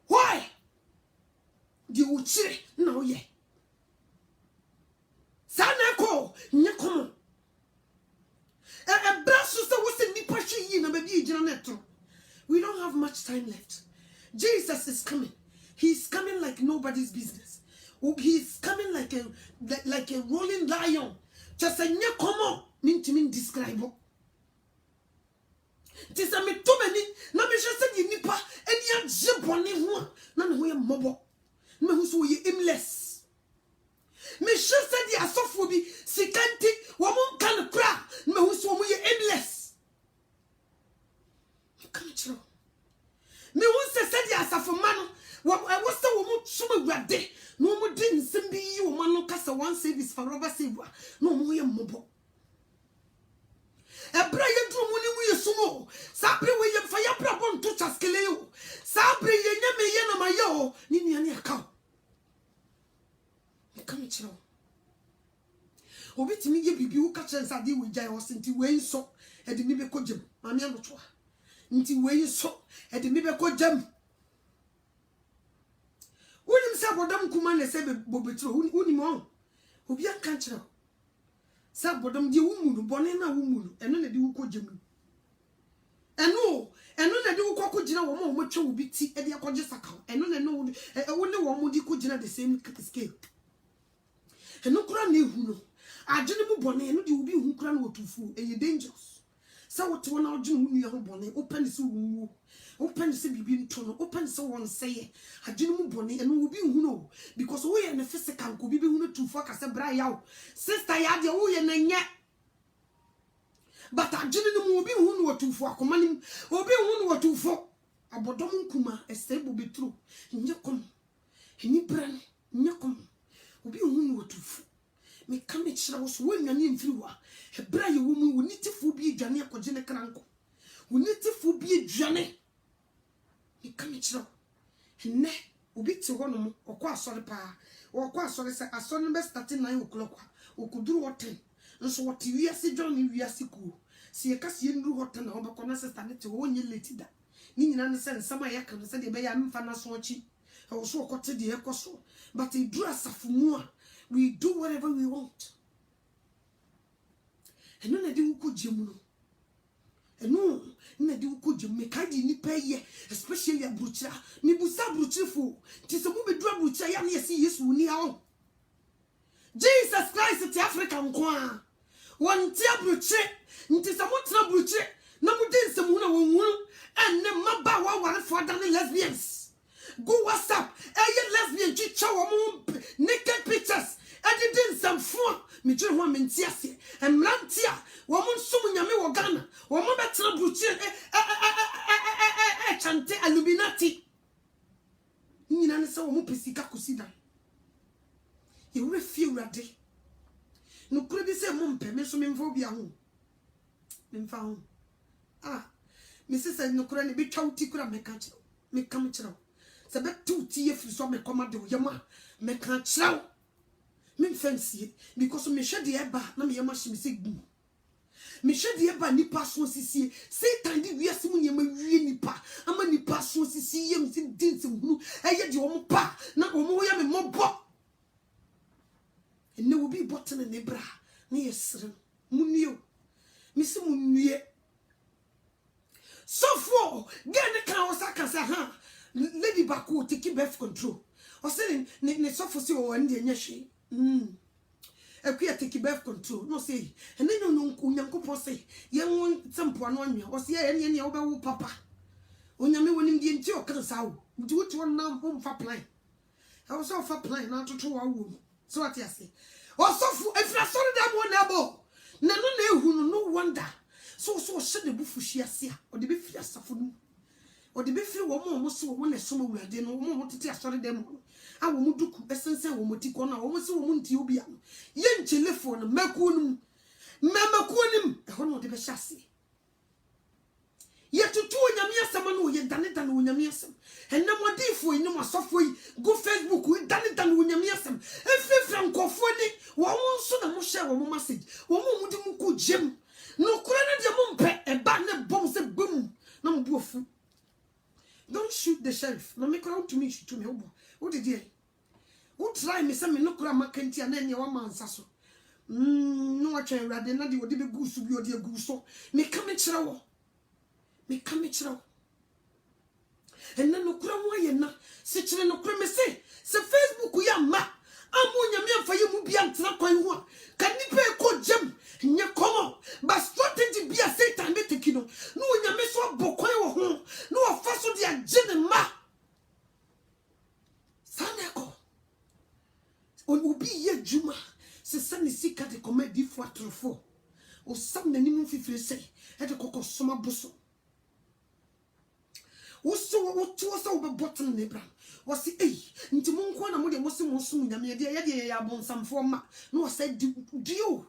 Why? Di uchire na oye. Sana ko nyekomo. Brasu se wo se nipa hwe yi na ba bi gina neto. We don't have much time left. Jesus is coming. He's coming like nobody's business. He's coming like a rolling lion. Just a nyekomo mean describe. Tis a me too many. Na me just said nipa and ya jeboni ho. Na no ye mobo. Me who so ye aimless. Me just said ya sofo bi sikanti wo mon kan kra. Me who so mo ye aimless. Come true. Me who said ya safo man. Wo say wo mo suma wade. No mo din nsem bi wo man no kasa one service for rubber save. No mo ye mobo. Ebra ye drum woni mu yesumo sabre we ye fa ya bra bon to chaskele yo sabre ye nyame ye na mayo ni ni aka e kam chiro obitimi ye bibi wo ka chensa de we jai o senti we nso e de ni be kogem ma me anotoa nti we so e de me be ko jam wonim se bodam kuma na se be bobetro wonim on obi anka kire se bodam de wumunu bone na wumunu eno na de wo ko jam eno na de wo ko gina wo mo twa wo biti e de akoje saka eno na no wo ne wo mo di ko gina the same scale eno kura na ehu no agene mu bone eno de obi hu kura na otufu e dangerous sa wo to na agene mu nua ho bone open se wo open se bibi nto no open se won say agene mu bone eno obi hu no because wo ye ne physical ko bibi hu no tufu aka se bra yawo sister ya de wo ye na nya but agene no mu obi hu no otufu akoma nim obi hu no otufu abodom nkuma esebo betro nye kom eni bran nye kom obi hu no otufu me kame kira wo so wanwane mfiri wa hebra ye wo mu wonitifo bi adwane akoje ne kranko wonitifo bi adwane me kame kira henne obi ti ho no mo okọ asori pa okọ asori se asori be start 9 o'clock okuduru hotel nso wote wiase dwane wiase ku si ye kase ye nduru hotel na obekọ na sister ne te wo nye late da ni nyina ne se nsama ya kan se de be ya mfa na so chi wo so okote de ekoso but e dura safumu a we do whatever we want. And none of the uko jemuno. And no, none of the uko jem me kadi ni pay, especially a butcher. Me busa butcher for. Tis a movie drop butcher. Yam yes, yes, we now. Jesus Christ, the African coin. One tia butcher. Tis a mutra butcher. No more than some woman and then my bow one for the lesbians. Go WhatsApp. Lesbian chicha woman naked pictures. I didn't some fun. Me dream one mentiasi and Mantia. Woman summon yame wagana. Woman better butcher. Chante Illuminati. Nina so mupesika kusida. You will feel ready. No could be say mumpe, Mensum phobia home. Memfound. Ah, Mrs. and no current be county could make catch. Make come chow. Sabet 2 tea if you saw me command yama. Make a chow. Me fancy because me shed the eba na me yama shimi say gum. Me shed the eba nipa so sisi Satan di wiase mu nyama wie nipa ama nipa so sisi yem sin din se hunu eye de omo pa na omo ya me mobo enne wo bi botene ne bra na yesre munio me se munue so for get the kan osaka say ha lady bako take birth control o say ne so for say o ande nya hwe Equia take birth control. No say, and then no unyanko say, young tempo anonio, or say any over papa. Unyame when him the entire cancer. Do it one now home for plane. I was off a plane not to 2 hours. So what you say? Or so if I saw that one abo. No who no wonder. So said the buffy or the beef safunu. Or the beef woman was so when a summer we had no more to tell sorry them. I will do essence and womoticona, almost a woman to be yen telephone, Makunum, Mamakunim, a honor de chassis. Yet to 2 Yamia Samanu, yet done it and Winyamiasam, and no more deep for no more software, go Facebook, we done it and Winyamiasam, and Fifran Cofoni, one so the Moshe or message, one would Jim, no crana de mumpe, a banner bombs a boom, no boofu. Don't shoot the sheriff, no make out to me, shoot to me. What did you? Who try me some no crama canty and then your man sasso? No, I can't rather not do the goose to be your dear goose. Me come at show. Me come at show. And then no crama yena, such a no crema say, so Facebook we are ma. I'm on your man for you, be on trap one. Can you pay a code gem? Nya come but strategy be a Satan make kino. No, you miss what Bokoyo home. No, a fast of the agenda ma. Sanako. On will be ye Juma. Se Sunday seek at the comedy for truffaut. Or some name if say at the cocoa summer busso. What was over bottom nebra? Was the a into Monkwana Moody was the most soon. I bon some form. No, I said, do you?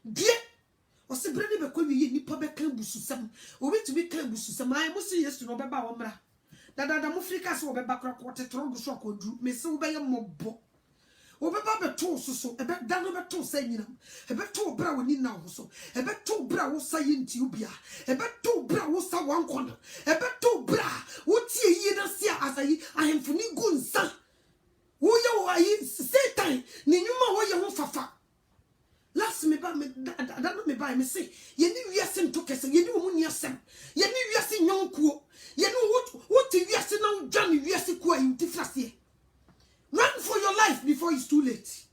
Dear, or say, Brenny Bequevi, ni public bususam, or wait to be clear bususam. I must say yes to no baba that the Mufricas or back quarter trongo shock or drew me so by a mob. Obeba beto so ebe da no beto sa nyina ebe to bra woni na wo so ebe to bra wo sa yenti obia ebe to bra wo sa wankona ebe to bra wo tie yi na sia asayi ahemfuni gunsa wo ye wo ayi Satan ni nyuma wo ye ho fafa last me ba me da no me ba me say ye ni wiase ntokese ye ni wo mu asem ye ni wiase nyonkuo ye ni wo ti wiase na wo dwane wiase ku ayi ti frase. Run for your life before it's too late.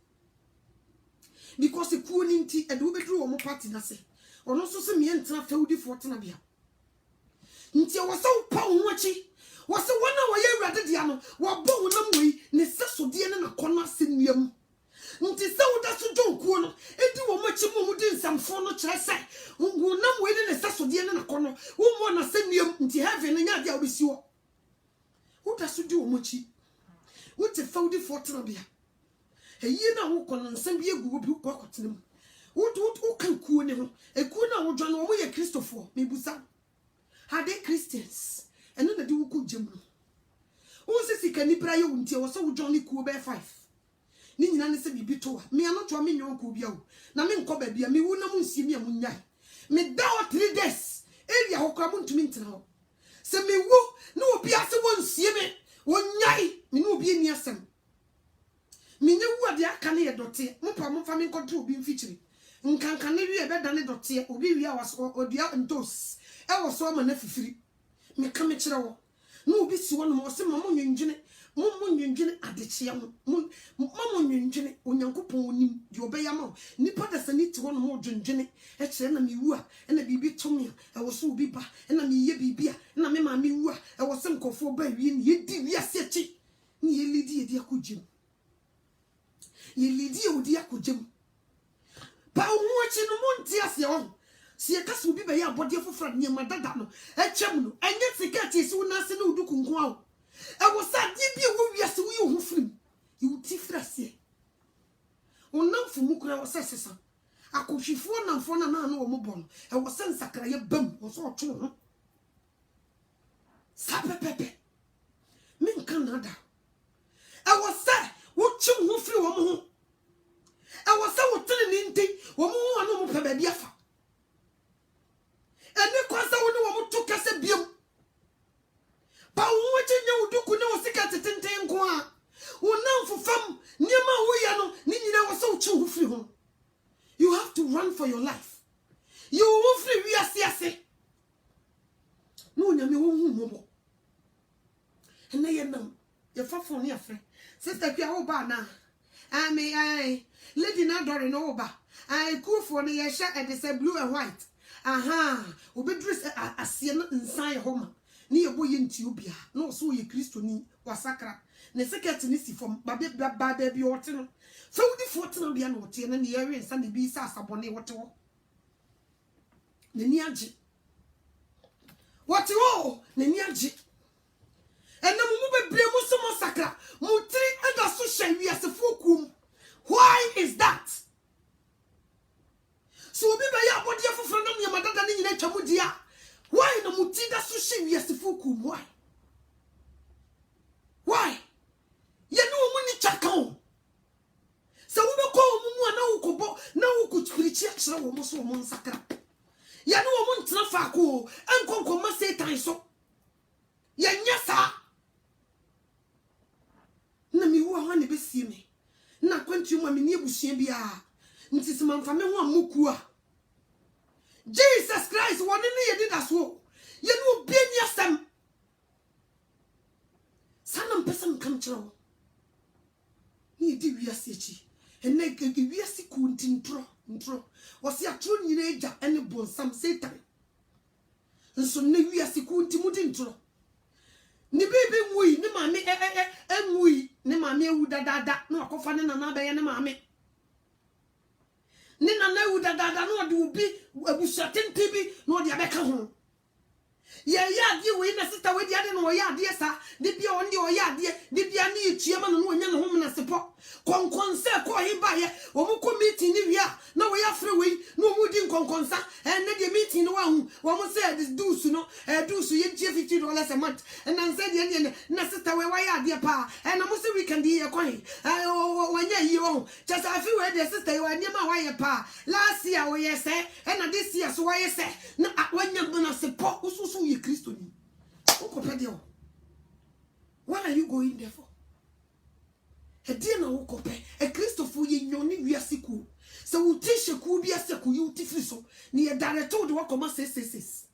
Because the kuninti and we bedru omo party na se. Ono so se me entra feudi fortuna bia. Nti wo se wo pa wo achi. Wo se wona wo ye awrade dia no, wo bo wonam wei ne seso de ne na kono asenuam. Nti se wo da so jonkuo no, edi wo machi mu di nsamfo no kire se. Wonam wei ne seso de ne na kono, wo mo na senuam nti heaven nya dia obesi wo. Wo da so di wo machi. What a founded fortune bia. A year now, who can send be a good book pocket. What can cool him? A cool now, John, away a Christopher, maybe some. Had they Christians? And then the do good Jim. Who says he can nibra you until so Johnny cool bear 5. Nina said be to me, I'm not to a million cubio. Namin cobe be a me wouldn't see me a munyai. Me down 3 days. Area who come to me now. Send me woo, no piazza won't see me. One yai, me no be near some. Me know what the canny dotte, Mopam famine control being featuring. Can you a better than a dotte, or be hours or the out and dose. I was so my free. Me come at your no be one more some mamma engine, Mumun engine at the chiam, Mamma engine, when your coupon, your bayamo, Nipper does a need to one more gin, at enemy woo, and a baby Tommy, I was so biba, and a me ye beer, and a mamma me woo, I was some call for baby, and ye did ya setty. Ye lady, dear Kujim. Ye lady, dear Kujim. Pow watching a montias yon. See a cast will be by your body for front near my dadano, a chamno, and yet the cat is so nasty no do kunquao. I was sad, ye be a woman, yes, you who flew. You tifrasi. O no for Mukra was assessor. I could she phone and phone and no mobile. I was sent sacra bum was all true. Sapper pepe. Min Canada. I was sad, what you who flew on home. I was so telling in tea, or more no baby. And the question woman took us a beam. But what you do could know sick at the ten qua. Well, now for fun, near my way, Nina was so true for home. You have to run for your life. You won't free, we are siase. No, you won't move. And they know your father near friend. Sister Piao now. I may I lady not during over. I cool for the shirt and they say blue and white. Aha, obi dress asie no nsan homa ne yebo ye ntubia no so ye kristoni wasakra ne secret ni si fom ba bi wote no so wudi 14 bia no wote na ne yare nsa ne bi sa asabone wote wo ne ni age wote wo ne ni age ena mu bebre mu so masakra mu tri ega so hye wiasefo kum. Why is that? So be by your body for from your mother than in Chamudia. Why no mutida sushi yasifuku? Why? Why? You know money chakao. So we call Mumma no kubo, no could preach extra almost one sacra. You know one trafako, and conco must say time so. Yanyasa. Nami who be see me. Na quentu mammy near Bushia. Ntis man from one mukua. Jesus Christ, one in the did as well. You know, be near some. Some person come true. He did we are sichi. And they give you a second intro. Was your true teenager and a bone some Satan. And so maybe a second intro. Ni baby we, ni mammy, and we, ni mammy would da, no coffin and another and a mammy. Nina na uda da no de obi abusaten tibi no de abeka ho ye de we na sister we de ade no ye ade sa de bia on de o ye ade de bia na etuama no onya no hom na sepo konkonsa ko hi ba ye o mu ko meeting ni wia na we afre we no mu di konkonsa na de meeting no wa hu wo mu say this dusu no dusu ye $50 a month and then say de na sister we we why dear pa and I must say we can be a coin. When you just a few the sister you are near my wire pa last year we say and this year so why say no when you're gonna support also you Christian. What are you going there for? A dear no cope, a Christopher ye yoni we are sick. So we teach a cool be a seku you tifriso near director to walk on says.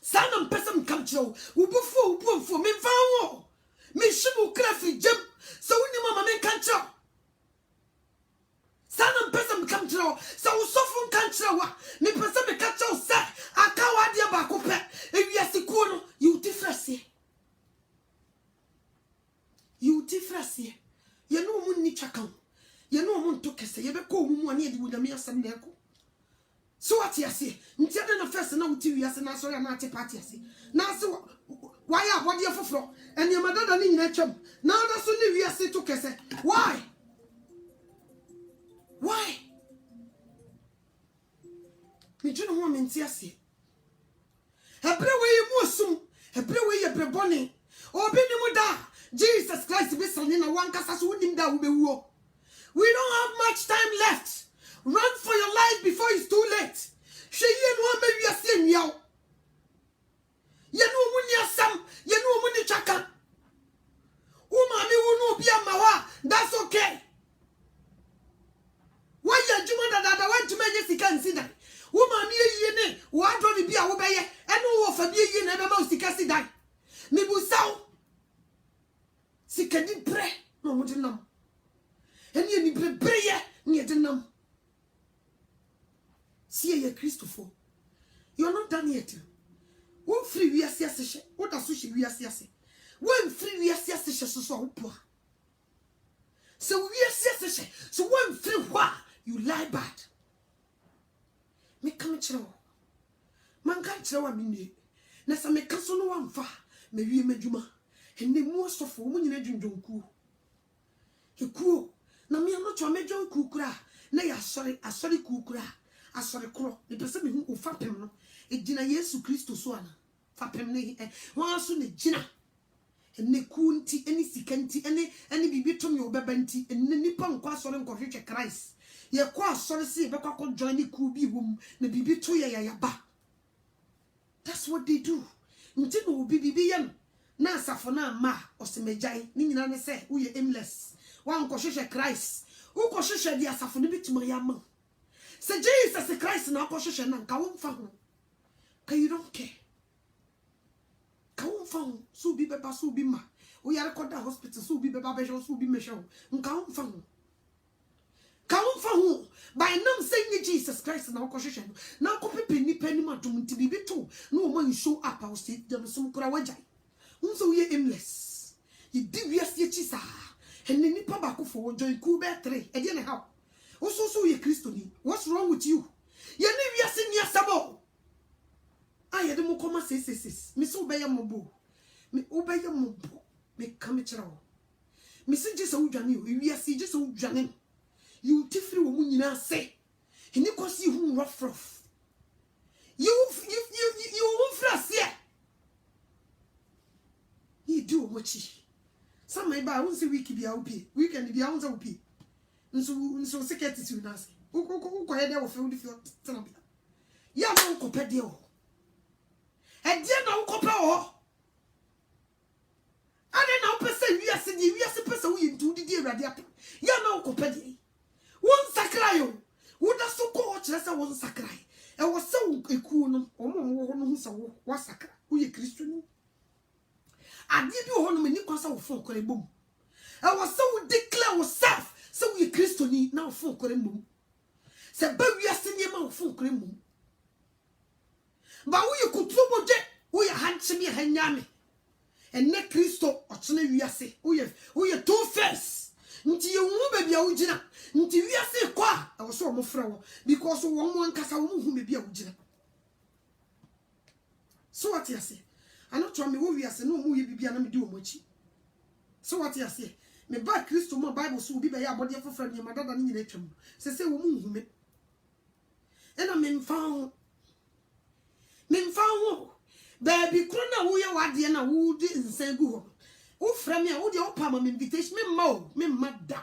Son and person come to who before me found me shibu crafty jump so when mamma may catch up. Son and person come to so soften catch me person me catch up set a cowadia bacope if you are sick you tifrasi. You tifrasi. You know money chakam. You know want to kese. You be ko money di wudami asamneko. So what you say? Ntia na first na uti wiase na so ya na ate party ase. Na so why ya body foforo? And your mother ni nyina twam. Na da so ni wiase to kese. Why? Why? Me jeno ho menti ase. Ebre we mu osum. Ebre we ye brebone. Obi ni mu da. Jesus Christ be sending a one kasa so wonim da wo be wo. We don't have much time left. Run for your life before it's too late. She ye no me wi ase nyaw. Ye no mu ni asam, ye no mu ni chaka. Uma mi wo no bia ma wa, that's okay. Why you juma da want to make sika nsida. Uma mi ye ne, wa do ni bia wo be ye, eno wo fa bi ye na be ma sika sida. Mi bu saw. Sika di pre, no mo dinam. Eni ni pre ye, ni dinam. See ye Christopher. You're not done yet. One free we are siashe. What a sushi we are siase. One free we are siashe so poor. So we are siashe. So one free wha you lie bad. Me come chiro. Man can't chiro wa mini. Nessa me kaso no one fa. Me wie medjuma. And the most of woman in a junku. He cool. Na me not to a major kukura. Nay, sorry kukura. Asore kro the person me hu ofapem no e gina Yesu Kristo so ana fapem ne wan so ne gina ene ku nti ene sika nti ene bibi to me obeba nti ene nipa nkwa asore nkwohwehwe Christ ye kwa asore se be kwa join ku bi wom na bibi to ye ya ba. That's what they do. Nti no bibi ye na asafo na ma osemejai ni nyina ne se wo ye aimless wan nkwohwehwe Christ wo kwohwehwe di asafo ne bituma ya ma. Say Jesus Christ na akosho na nka wo mfa ho. Ka you don't care. Ka wo mfa ho so bi beba so bi ma. O yare koda hospital so bi beba bejo so bi mesho. Nka wo mfa ho. Ka wo mfa ho. By nam saying Jesus Christ na akosho na akopepe ni pani madum nti bibi to na o man show up I say dem so kura wajai. Unso ye aimless. Ye di wiase chi sa. Enne nipa ba ko fo join ku be 3. E de ne how. Also, you Christian. What's wrong with you? You never seen your sabo. I had a mokoma says, Miss Obey Mobo. Me obey your mobo. Me come at all. Miss just old Janny, we are see just old Janny. You different woman say. He never see whom rough. You won't frost here. You do what she. Some may buy once a week be out. We can be out of pee. So security to us. Who head there of the field? Ya no copedio. And dear no copper. I don't know, person, we are saying, we are supposed to do the dear radiator. Ya no copedi. One sacrayo. Would that so called just a one sacrai? And was so a cool or one who was sacra. Who you Christian? I did you on many cause of folk or a boom. I was so declare yourself. So we Christian now for Koremum. Say, but we are singing out for Koremum. But we could trouble jet, we are handsome here, Hanyami. And neck Christo, or Chile, we are say, we are 2 face. Until you will be a Ujina, until we are say, qua, I was so much because one cassa who may be a Ujina. So what you say? I not tell me who we are saying, no more you be an do much. So what you say? Me ba Kristo mo Bible so bi be ya body for friend my dada ni twam se wo mu hume ena me mfa ho baby kro na wo ye wade na wo di nsan gu ho Who from me? Who the open my invitation? Me mad.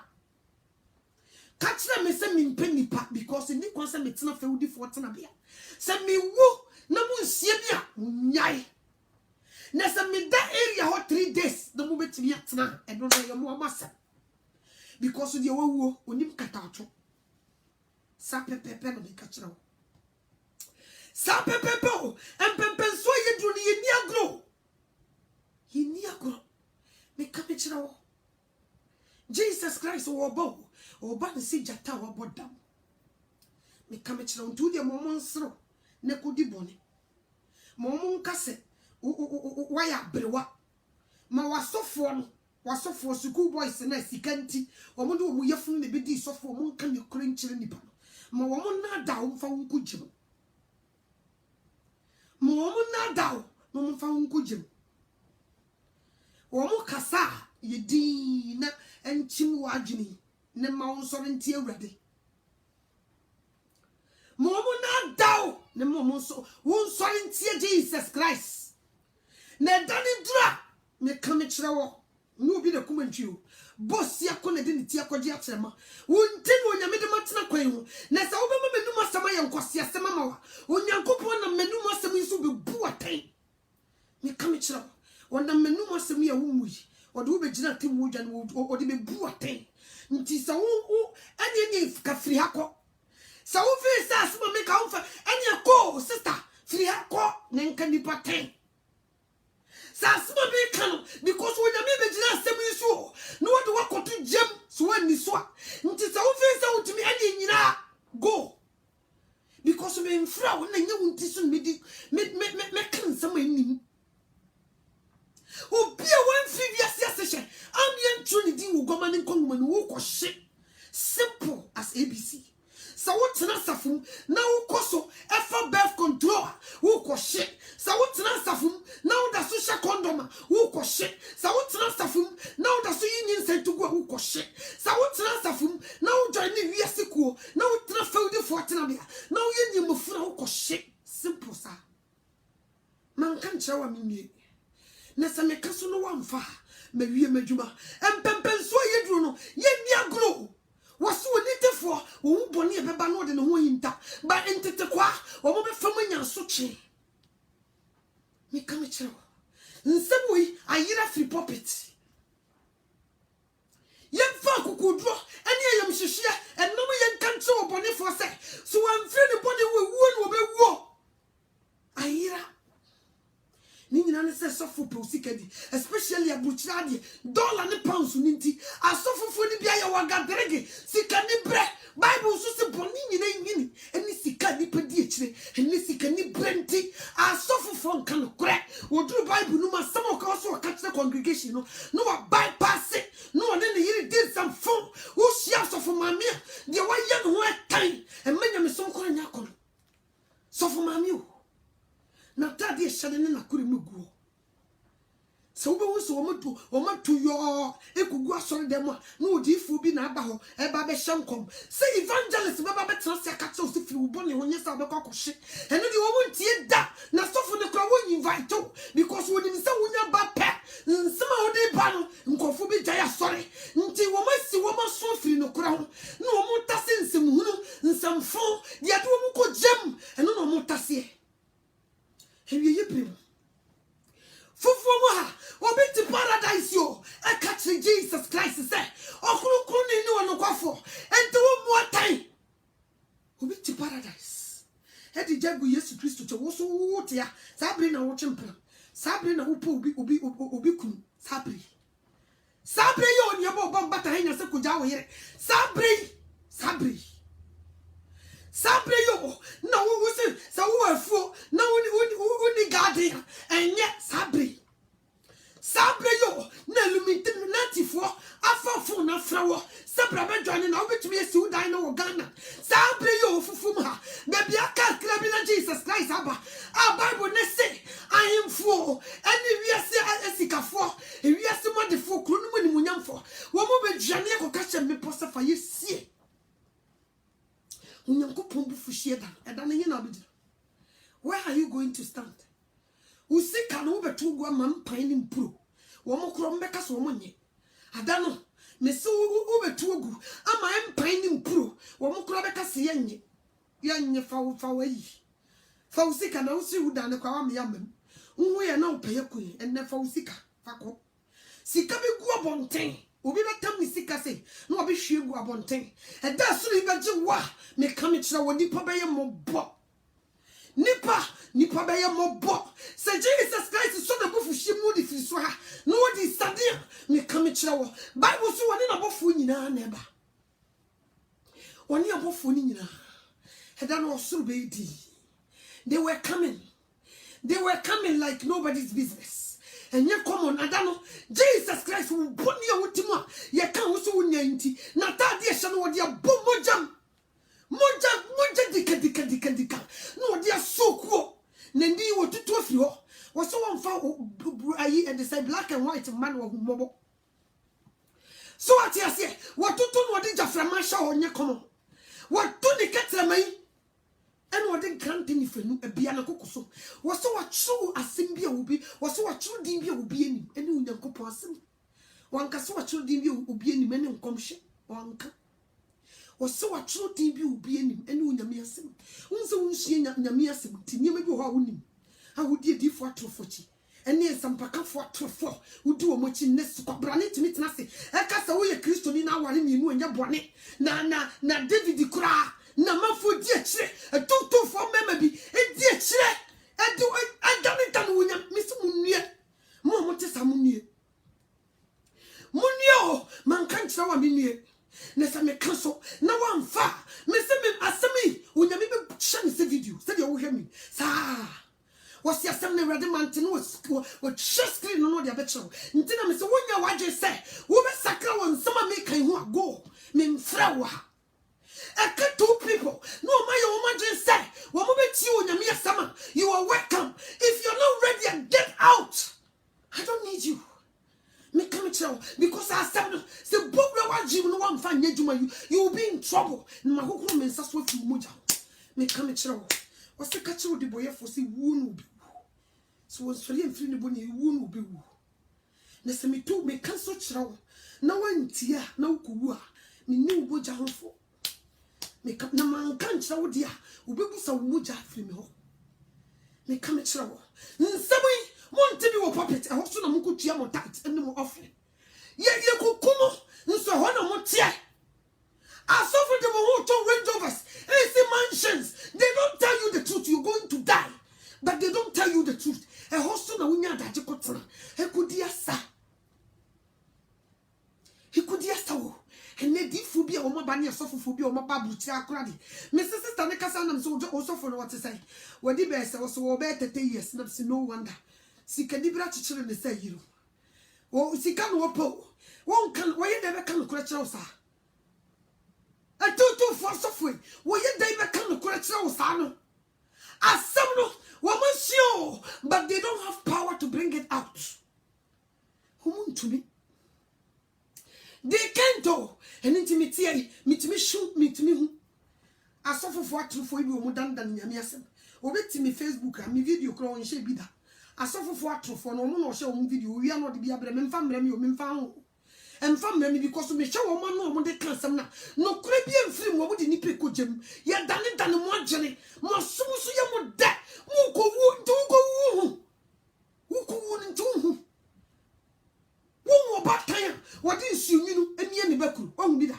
Catch them, me say me penny pack because in the concern me tina fe udi for tina bia. Say me wo na mu nsie bia nyai. Na say me that area hot 3 days. The moment me atina e no na mo amasa. Because the wo onim katato. Sa pepepe no me catch now. Sa pepepe o empempe so ye dru ni ni agro. Ye ni agro. Me catch now. Jesus Christ wo bo. Oba ne si jata wa bodam. Me kame kire on tu de momon sro ne kodi bone. Momon kase wa ya brewa. Ma wasofo no, wasofo school boys na sikanti. Omo de omu yefun ne bedi sofo omo kan ne kure nkire nipa no. Ma womo na da wo fa wonku jim. Ma womo na da wo mo fa wonku jim. Womo kasa yedi na enchim wa adwini. Ne ma wonsori ntie awrade momo na daw ne momo so wonsori ntie Jesus Christ na dani dra me kame kire wo no bi de komantwi o boss ya ko ne de ne tie akogye akyerema wonti no onyame de matena kwan ho na sa wo bema menum asama ye nkwase asema ma wa onyankopon na menum asema nso be bu atan me kame kire wo na menum asema ye wo muyi o de wo be gina temu dwa no o de be bu atan nti sa wo anye ka firi hako sa wo fi sa asuma me ka wo fa anye ko sister firi hako ne nka nipa ten sa asuma me ka no because wo nyame be gina asem yiso no wo de wakoto jam so wani so nti sa wo fi sa wo timi anye nyina go because me mfra wo na nya wo nti so me kan sama nim Obia one previous year ambient trinity will go man in Kongman walk or shit. Simple as ABC. So what's an asafum now coso effort birth control walk or shit. So what's an asafum now the social condom walk or shit. So what's an asafum now the so union said to go walk or shit. So what's an asafum now joining Yasico now transfer the Fortinabia. Now you move walk or shit. Simple, sir. Man can't show me. Na se me kaso no wamfa me wie madwuma empempenso yedru no ye niagro waso onitefo wo bone e beba no de ne ho yinta ba entete kwa wo be fam anya so che me kam kire nsebui ayira free puppet ye fa kokudro ene yam hihye enom ye nkanche wo bone fo se so wamfiri ne bone wo wo no be wo ayira Nina ne se sofo pe osikadi especially abuchirade dollar ne pounds ninti asofofo ni bia ya wagadrege sika ni bre bible so se boni nyina nyini eni sika ni pedi ekire eni sika ni brenti asofofo nka no kore oduru bible no ma samo ka so ka kire congregation no wa bypass it no ne yiri did some phone who share sofo mamia de wa ye no ekan emanya me so nkora nya kono sofo mamia na tadi shade ne nakuri muguo so wo be so wo matu yo ekugu asore dem a na odifu bi na aba ho e ba be hyenkom say evangelist be ba be trust ya kache osifiri wo bone ho nyesa be kwakohye eno di wo wontie da na sofo ne kra wo invite to because wo nim say wonya ba pe nsema wo de ba no nkofo bi gya ya sore nti wo masi wo maso firi no kra ho na wo mutase nsem hunu nsamfo dia de wo ko gem eno no mutase Hewie yeprim Fufu mo ha obi ti paradise yo e catch Jesus Christ say okurukuru ni ni wono kwafo enti wo mo atan obi ti paradise e di jagu Yesu Kristo che wo so wote ya sabri na wo chempra sabri na wo po obi kun sabri yo ni abo bombata henya se kuja wo yere sabri yo na wo se sa wo afuo na wo ni garden enye sabri yo na lumite natifo afafo na frawo sabra be dwane na obetumi esi udan na wo Ghana sabri yo fufum ha be aka kra bi na Jesus Christ aba Bible ne say ahemfo eni wiase esikafo wiase modefo kru no mu nimunyamfo wo mo be dwane ekoka me posafa yesie Unyankopon bu fushie da eda na nyina obedi where are you going to stand usika no betu gwa mampan ni mpuro Womo kro mbeka so womo nye. Ada no me se wo betu ogu ama empan ni mpuro. Womo kro beka se yenye. Yenye fa wayi. Fa usika na usi uda ne kwa wa me yamem. Unwo ye na opeye kun enne fa usika fako. Sika be gu abonten. Obi betam ni sika se na obi hwe gu abonten. E da suru ibeje wa me ka me kira woni pa beye mobo. Nipa beye mobo. Se Jesus Christ so the bofu shimu di fi so ha. No di sadia me ka me kira wo. Bible so woni na bofu nyina na eba. Woni abofu ni nyina. E da no suru be di. They were coming like nobody's business. And you come on, Adano, Jesus Christ will put me out to me. You can't also win yanti. Nata dear son, what dear boom moja dika. No, dear so cool. Nendi what to two of you was so one found and they say black and white man or mobile. So what you say, what to do, what did you from my show on your common? What do the cats me? And what then granting if you a piano cocoso was so a true assembly will be, was so a true dimbia will be any young person. One can so a true dimbia will be any men and commission. One can was so a true dimbia will be any young measim. Unso seeing Yamiasim, Tinia maybe how winning. How would you do for 240? And near some pack for 2 who do a much in this brand to meet nothing. I cast away a Christian in our you and your bonnet. Na David the cry. Na mafo die chire e tonto fo memabi e die chire e do adamita no wonya misi munue mo motesa munue o man kan chira wa menue na sa me kanso na wa mfa me se me asemi wonya me be share se video se de wo hwe mi sa wasi asem na ready man tin wo share screen no de abetro ntina me se wonya waje se wo be sakra won sama me kan ho ago me mfra wa. Two people, no my imagine say, you are welcome. If you're not ready, get out. I don't need you. Me come tell because I said the book no one find you will be in trouble. My whole men saswa fu moja. Me come tell. What's the catch of the boy for see wound? So was free and free the bonny wound be woo. Nessa me too me cancel chow. No one tia, no kuwa. Me new boja for. Me come na man kan chira dia obebu sa woja afiri me ho me come chira wo nsabui monte bi wo puppet e ho so na monkotua mo tat ene mo offering ye kokumo nso ho na mo tie asofo de mo ho to Range Rovers AC mansions. They don't tell you the truth, you're going to die, but they don't tell you the truth. E ho so na wonya adaje kotena e kodia sa wo. And they did phobia or my banner suffer phobia or my babu tia cruddy. Mrs. Sister Casanam so also for what to say. What the best also better 10 years, no wonder. See can the children say you. Oh, see can wopo. One can why you never can crash house. A 2 for suffering. Why you never can crash house. As some no woman sure, but they don't have power to bring it out. Who to me? They can't do an intimate meet me shoot me to me. I suffer for true for you more than Yamiasem. Obey me Facebook and me video crawling she be that. I suffer for true for no more show video. We are not the Biabrem family or Minfan. And family because me show one no more de class no creepy and free what would you pick with him? Ya done it than one jelly. More so you more that. Who go who couldn't do. One about time, what is you and any baku, on bida.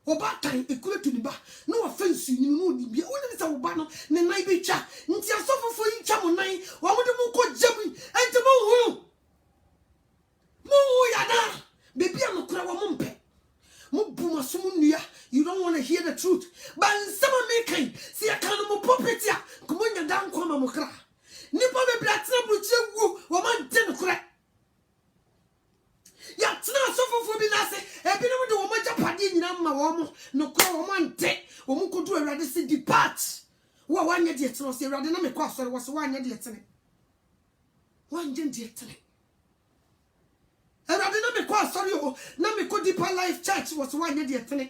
About time, a cool to the bar. No offense, you know, the be only our banner, the night be chat, and suffer for each other night, what would the more jamming and the more. Mo yana, baby, I'm a crowd mumpe. Mubuma sumunia, you don't want to hear the truth. But in summer making, see a kind of puppet ya, come on, you're down, come on, cry. Nipper be black, woo, woman, ten crack. Ya tena sofo fo bi na se e bi no de wo maja pade nyina ma wo mo no kro wo mante wo mo kodu awrade se depart wo wanye de tena se awrade na me kwa sori wo se wanye de tena wanje de tena awrade na me kwa sori o na me ko deeper life church wo se wanye de tena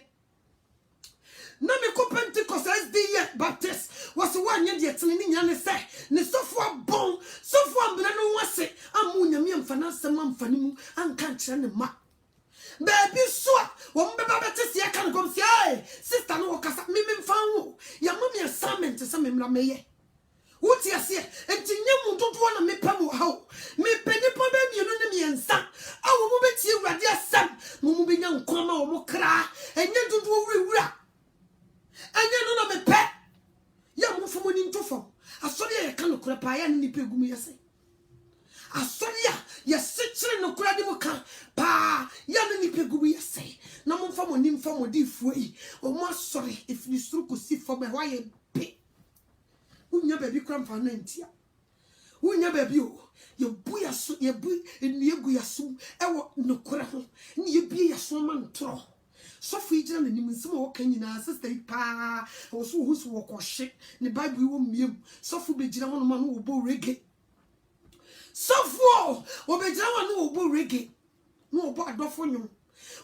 na me ko Pentecost SDA Baptist was one year the tini nyane say ne sofo bon sofo ambra no wase amu nyame amfana asem amfani mu anka kire ne ma baby so wo mbeba betese ya kan kom say sister no okasa me mfa wo ya mami assignment se me mra meye wuti ase enti nyemu dodo na me pam wo hawo me pedi po be mienu ne miensa awo mo beti awurade asem mo be nya nkoma wo mo kra enye dodo wurawura enye no na me pe ya mo fomo ni ntofo asori ya kan kura pa ya ni pe gumi yase asori ya sekire no kura di mo kan pa ya ni pe gumi yase na mo fomo ni mfomo di fuyi o mo asori ifini suru ko si fo me wa ye pe unya baby kura mfa na ntia unya baby o ye buya so ye bu enu egu ya so ewo no kura ho ni ye bie ya so man tro so fu ijira na nim nsem o kan nyina sister pa o so hu so wo kohye ne bible wo miem so fu be jira ho no ma no wo bo reggae so fu o be jira ho no wo bo reggae no wo bo adofo nyum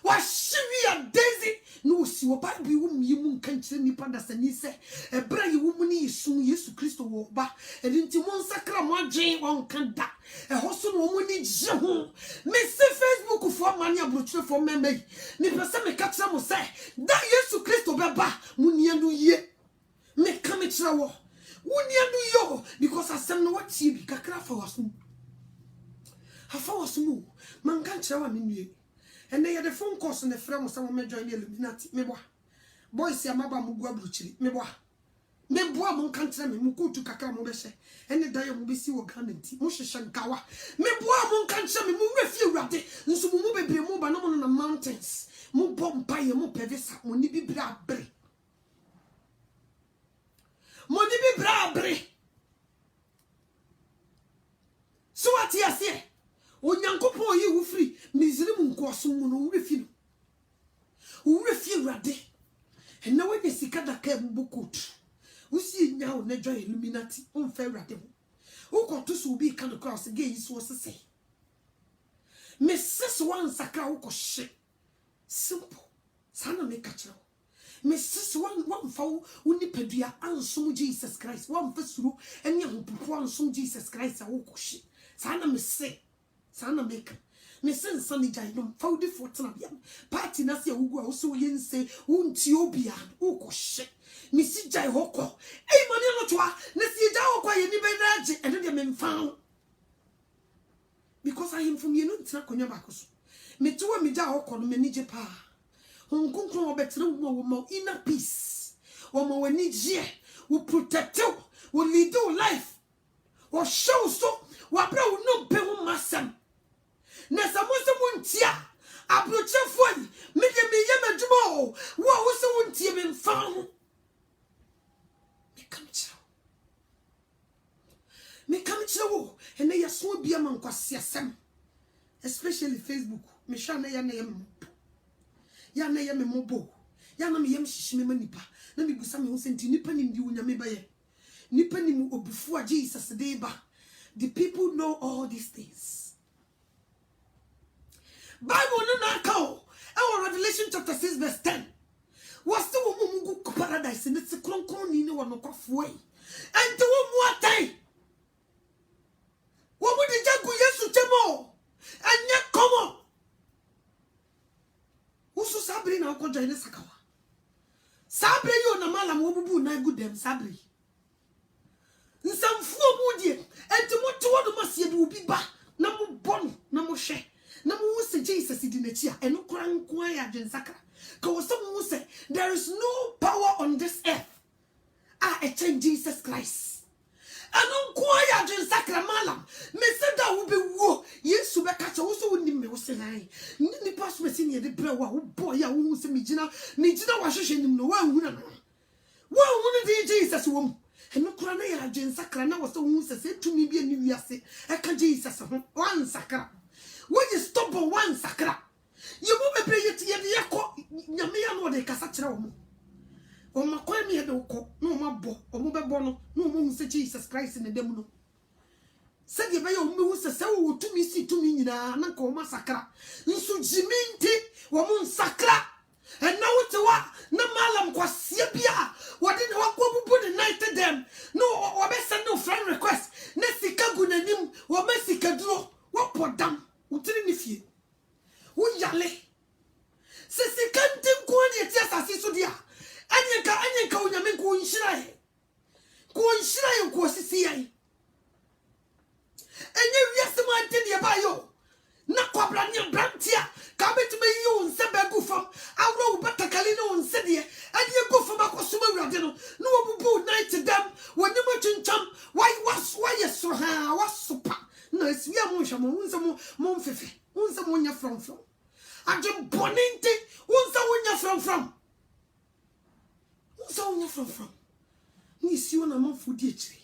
wa shiwi ya daisy no si wo bible wo miem nkan kire nipa da sani se ebra ye wo mu ni Yesu Kristo wo ba edinti mo nsakra mo adwen won kan da hoso no mo ni je ho me se Facebook fo mani abrochire fo memei me pese me ka kire mo se da Yesu Kristo be ba mo nia no ye me ka me kire wo nia no yo because asem no watie bi kakra fa waso hafa waso mu man kan kire wa me nue and they had the phone calls on the frame of some join the Illuminati. Me boys, ya maba mugu abruchiri. Me boa mon country me muku to kaka mobeshe. And the dia mubisi wo ganenti. Mushe shankawa. Me boa mon country me mu refi rade. Nso mu bebre mu ba no na mountains. Mu bom paye mu pevesa. Mo ni bi bra bre. Mo ni bi bra bre. So what ya say? Onyankopon yi wo free Misrim nkosom mu no wo refi rade na wanya sika da ka mbokot wo si nya wo na join Illuminati on fa rade wo ko to so bi kan cross ge yi so sese me sis wan saka wo ko hye simple sana me ka kire me sis wan fa wo nipadua ansom Jesus Christ wan fa suru enya hopopo ansom Jesus Christ wo ko hye sana me se sana make me sen sani jai no faudi fortuna bia party na se wugu a wo so yense wunti obia wo ko hye me si jai hokọ ei mani no toa na si jai hokọ ye ni be na age ene de me mfa because I am from you no ntina konya ba ko so me to me jai hokọ no me ni je pa honkonkron obetre wo mo inner peace wo mo wani je wo protect you wo lead your life wo show so wo bra wo no be wo masam na samuso muntia abrochefo yi me de me yemadwuma wo so wontie me mfa ho me come wo ene yaso bia man kwase asem especially Facebook me hwa na ya na ye me mobo ya na me yem hihime manipa na me gusa me ho senti nipa ni ndi wonya me baye nipa ni mu obufu a Jesus dey ba. The people know all these things. Bible no na kao. Our Revelation chapter 6 verse 10. Was the woman who go paradise and it's a clonkon in one of way. And the woman what time? What would the jagu yesu chemo? And yet come on. Usu sabri na uko join sakawa. Sabri yo na mala mwobubu na good them sabri. Nsamfuo mudie enti moto no masie de obi ba na mo bon na mo hwe na mo se Jesus di na chi a eno kora nko ya dwensakra ka wo some mo say there is no power on this earth a change Jesus Christ eno nko ya dwensakra malam me se da wo be wo Yesu be ka che wo so woni me wo se han ni pass me se ne de bra wo boy ya wo se me gina wa hwehwe nim no wa hu na di Jesus wo and no crana ya gen sakra na was so say to me be new yase e ka Jesus one sakra when you stop on one sakra you mo be yet ye de yakọ nyame ya no de kasa kire wo o makwa mi ye de ukọ no ma bo o mo be bo no no mo say Jesus Christ in the dem no said ye be yo me hu se wo to mi si to mi nyina na ka o ma sakra nso jiminti wo mo sakra and now what na malam kwase yale sisi kantin ko ne ti asase so dia anyenka onyame ko nhirae ko sisi yan enye wiase man te ne ba yo na kwabra ne brantia ka betime yi on se ba gu fam awro batakali ne on se de ade gu fam akosoma wurade no no obubu night dam woni mo twincham why so ha wasupa na eswia mo hwamo unse mo mfefe unse mo nya from ade bonente unse wo nya from unse wo nya from ni si wona manfo di ekire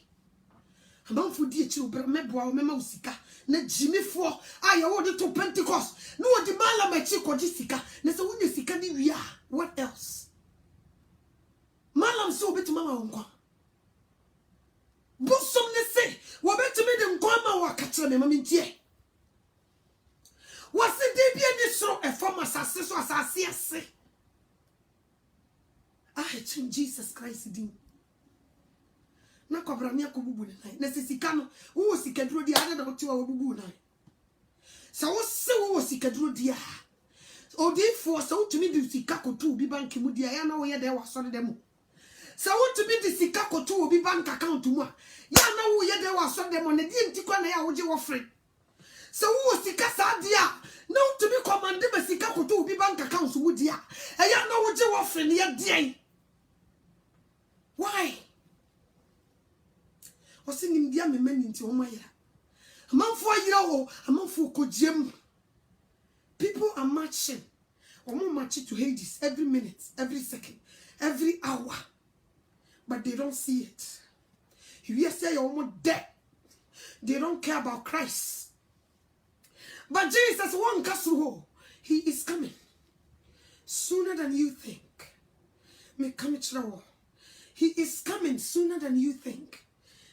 amanfo di ekire obra meboa o mema usika na jimifo aya wo de to Pentecost no wo di mala machi koji sika na se wonya sika ni wia what else malam so betima wa nkwa bosom ne se wo betime de nkwa ma wa ka kire me mamintie wase de bia ni soro e form asase so asase ase chin Jesus Christ din na kwabra mi akobubu ne nai na sisika no wo sikaduro di ada da wotiwa wobubu nai sa wo se wo sikaduro di a odi fo sa wotumi di sika kotu bi bank mu di a ya na wo ye de wasore dem sa wotumi di sika kotu obi bank account mu a ya na wo ye de wasore dem na di ntikwa na ya wo je wo free sa wo sika sa di a na wotumi command be sika kotu obi bank account mu di a ya na wo je wo free ne ya di why wasi nimdia memeni nti omayira amanfo ayira ho amanfo kogiem people are marching omo march to Hades every minute every second every hour but they don't see it you say you omo dead they don't care about Christ but Jesus won kasuro he is coming sooner than you think me come chrawo he is coming sooner than you think.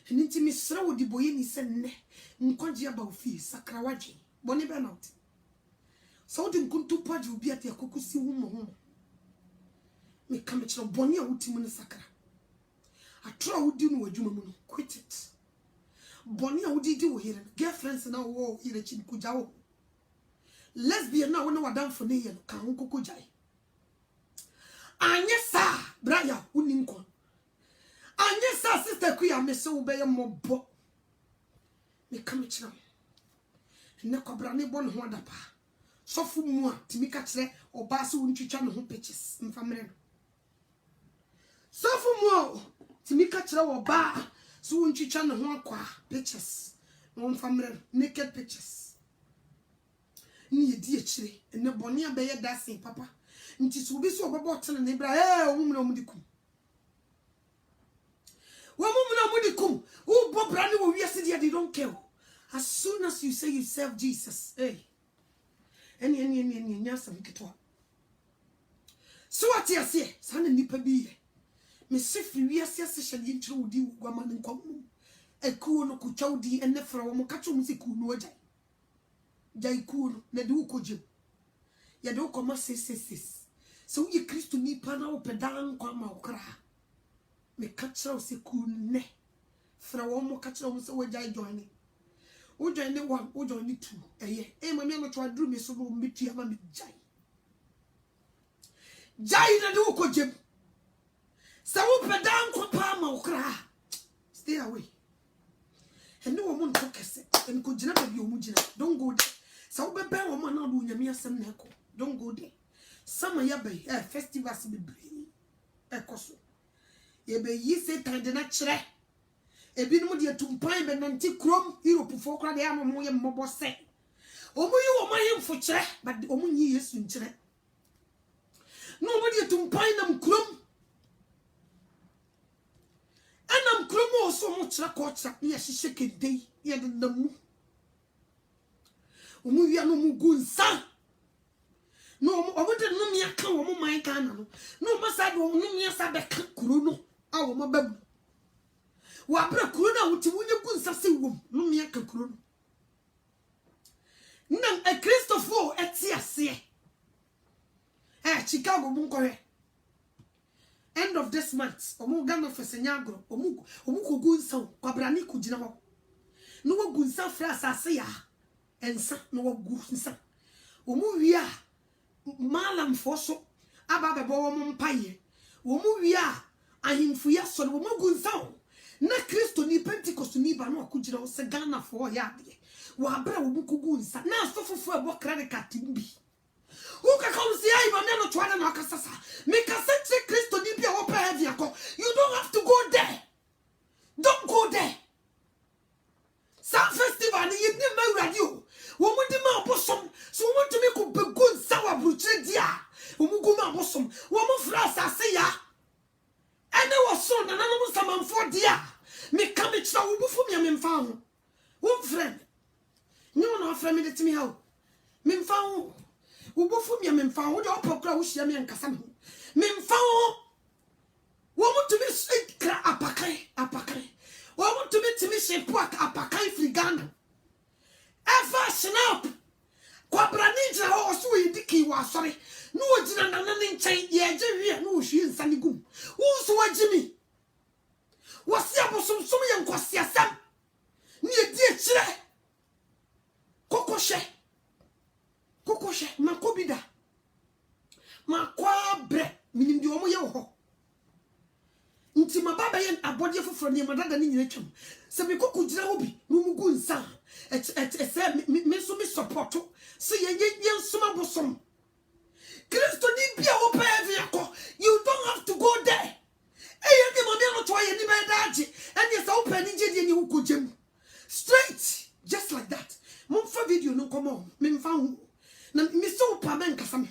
Ninti misra wo di boye ni se ne nkwaje aba ofi sakrawaje boni be not so di nkuntu paje obi ate akokusi wo mo me kam kire boni a wutimu ne sakra atra wodi no wadwuma mu no quit it boni a wodi di wo here girlfriends na wo here chi kuja wo lesbian na wo na wadamfo ne ye no ka ho kokojai anye sa braya uni nkwa anye sa sister ku ya mese wo be ye mobo me kam kire ne kwabra ne bon ho adapa sofu mu a timi ka kire oba se wo ntwitwa ne ho pitches mfamre no sofu mu timi ka kire oba se wo ntwitwa ne ho akwa pitches no mfamre naked pitches ni ye di akire ne boni abe ye dancing papa nti so bi so obabo tene ne bra omumna omudikum wamumna omudikum wo bobra ne wo wiase dia they don't care as soon as you say you serve Jesus any nyasa mketwa so ati ase sana nipa bi me sefri wiase ase hyade ntire wodi wugwama ne nkwam ekuo no kuchawdi enne fra wo kacho musiku no agya jai kuo no na de ukojem ya de ukoma 666 so ye Kristo nipa na wo pedan kwa ma okra me kachira se ku ne fra wo mo kachira wo se wo jai join wo join 1 wo join 2 mami no to adru me so no metu ama me jai na de ukojem so wo pedan kwa pa ma okra stay away and no woman focus and ko jina baby omu jina don't go there so wo bebe wo ma na do nyame asem na eko don't go there sama ya bay festivals be bri ekoso ye be yi Satan de na kire ebinum de tumpan be nanti krom Europe fo kra de am mo ye mmobo se omu yi wo ma ye mfo kire but omu nyi Yesu nkire no omu de tumpan nam krom anam krom o so mo kire ko kire ye hihye kedei ye de namu omu wi anu mu gunsa no omo de no mia ka wo mo man ka na no masa do no mia sa be ka kuro no a wo mo babu wa bra kuro na wuti wunye kunsa se wom no mia ka kuro no nam e Christopher etiase Chicago mu nkore end of this month omo Ghana fese nyagro omo ko gunsa kwabra ni ku gina ho no wo gunsa fra asase ya ensa no wo gunsa Omu wia malam foso aba bebo wo mpaye. Omu wia ahimfu ya so wo magunsa na Kristo ni Pentecost ni ba no akugire wo se Ghana fo ya de. Wa abra wo bukugunsa na asofofo ebo credit card bi. Who can come see I man no twa na akasasa. Make a set Kristo ni bia wo pa heavy akọ. You don't have to go there. Don't go there. Some festival ni yedni mawradi o. Wo mudi ma abosom. So wo to make ko begunsa wa bruchire dia. Wo mugu ma abosom. Wo mo fra asase ya. Ene wo so na nanu samanfo dia. Me ka me kira wo bufu me memfa ho. Wo friend. Nyo na friend me de timi ha o. Memfa ho. Wo bufu me memfa ho de opokra wo hia me nkasa me. Memfa ho. Wo mutu me kra apakai. Wo mutu me timi shepu apakai frigana. Ever snap. Kwa branija ho so yidiki wa sori. No ogina nanane nchen ye jewie no hwie nsane gum. Wo so wagimi. Wasi abosomsom ye nkwasi asam. Ni edi ekire. Kokoshe makobida. Makwa bre minim di omo ye ho. Nti mababa ye abode foforo ni madada ni nyina twam. Se me kokujira obi no mugu nsa. Se me so me support. Se ye nsoma bosom. Kristo ni bia wo pa evi akọ. You don't have to go there. Eye ni mo bia no to ye ni be daji. Ene se wo pa ni je ni ukogem. Straight just like that. Mumfa video no come on. Memfa hu. Na me so pa men kasa me.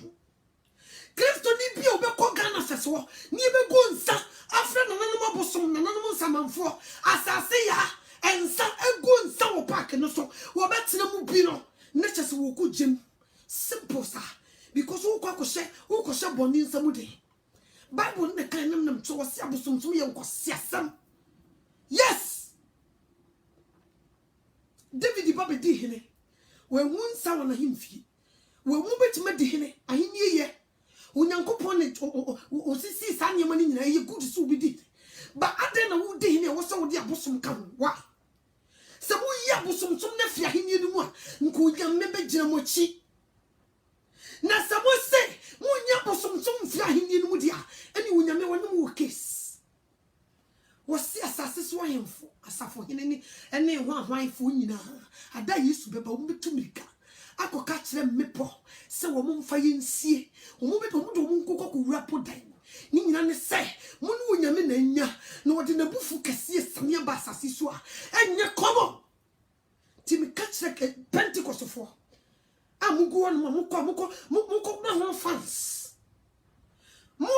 Kristo ni bia obekọ Ghana seso. Ni be go nsa. Afra na nanu mabosom na nanu samanfo. Asase ya ensa ego nsa wo park no so. Wo betena mu bi no. Na chese wo ku gem. Simple sa. Because wo kwakoshe boni nsa mu de. Bible na kan nam to wose abosomsom ye nkosiasam. Yes. David Baba di hene. We wunsa wona himfie. We mu betima di hene. Ahenie ye. Onyankopon ne osisi sanyema ni nyina ye good so bi di. Ba ade na wo di hene wo so wo di abosom ka ho. Wa. Se wo yi abosomsom na fi ahenie ni mu a nko nyame begina mochi. Na samo se munya bosomsom fi ahenie ni mu dia eni wunyame wonum wo case wasi asase so ahemfo asafo hene ni ene ho ahwanfo nyina ada Yesu beba wo betumika akoka kire mepo se wo momfa yensie wo beto wo do nkokọ ko wura podan ni nyina ne se mu no wunyame na nya na wode na bufu kase sane ba asase so a enye komo timika kire Pentecost fo amugo no muko na ho fans mo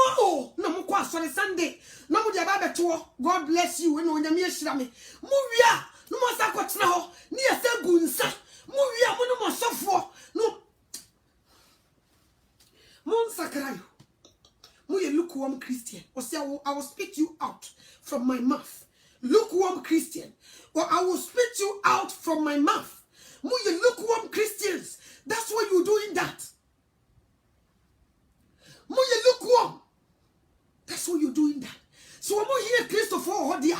na muko asore Sunday na mu dia ba beto God bless you na onyame ahira me mu wia no mo sa kwetena ho ni ese gunsa mu wia mu no mo sofo no mon sakrayo mu ye lukewarm Christian or say I will spit you out from my mouth. Lukewarm Christian, or I will spit you out from my mouth. Mu ye lukewarm Christians. That's why you're doing that. Mo ye lukewarm. That's why you're doing that. So I'm here Christopher Hodia.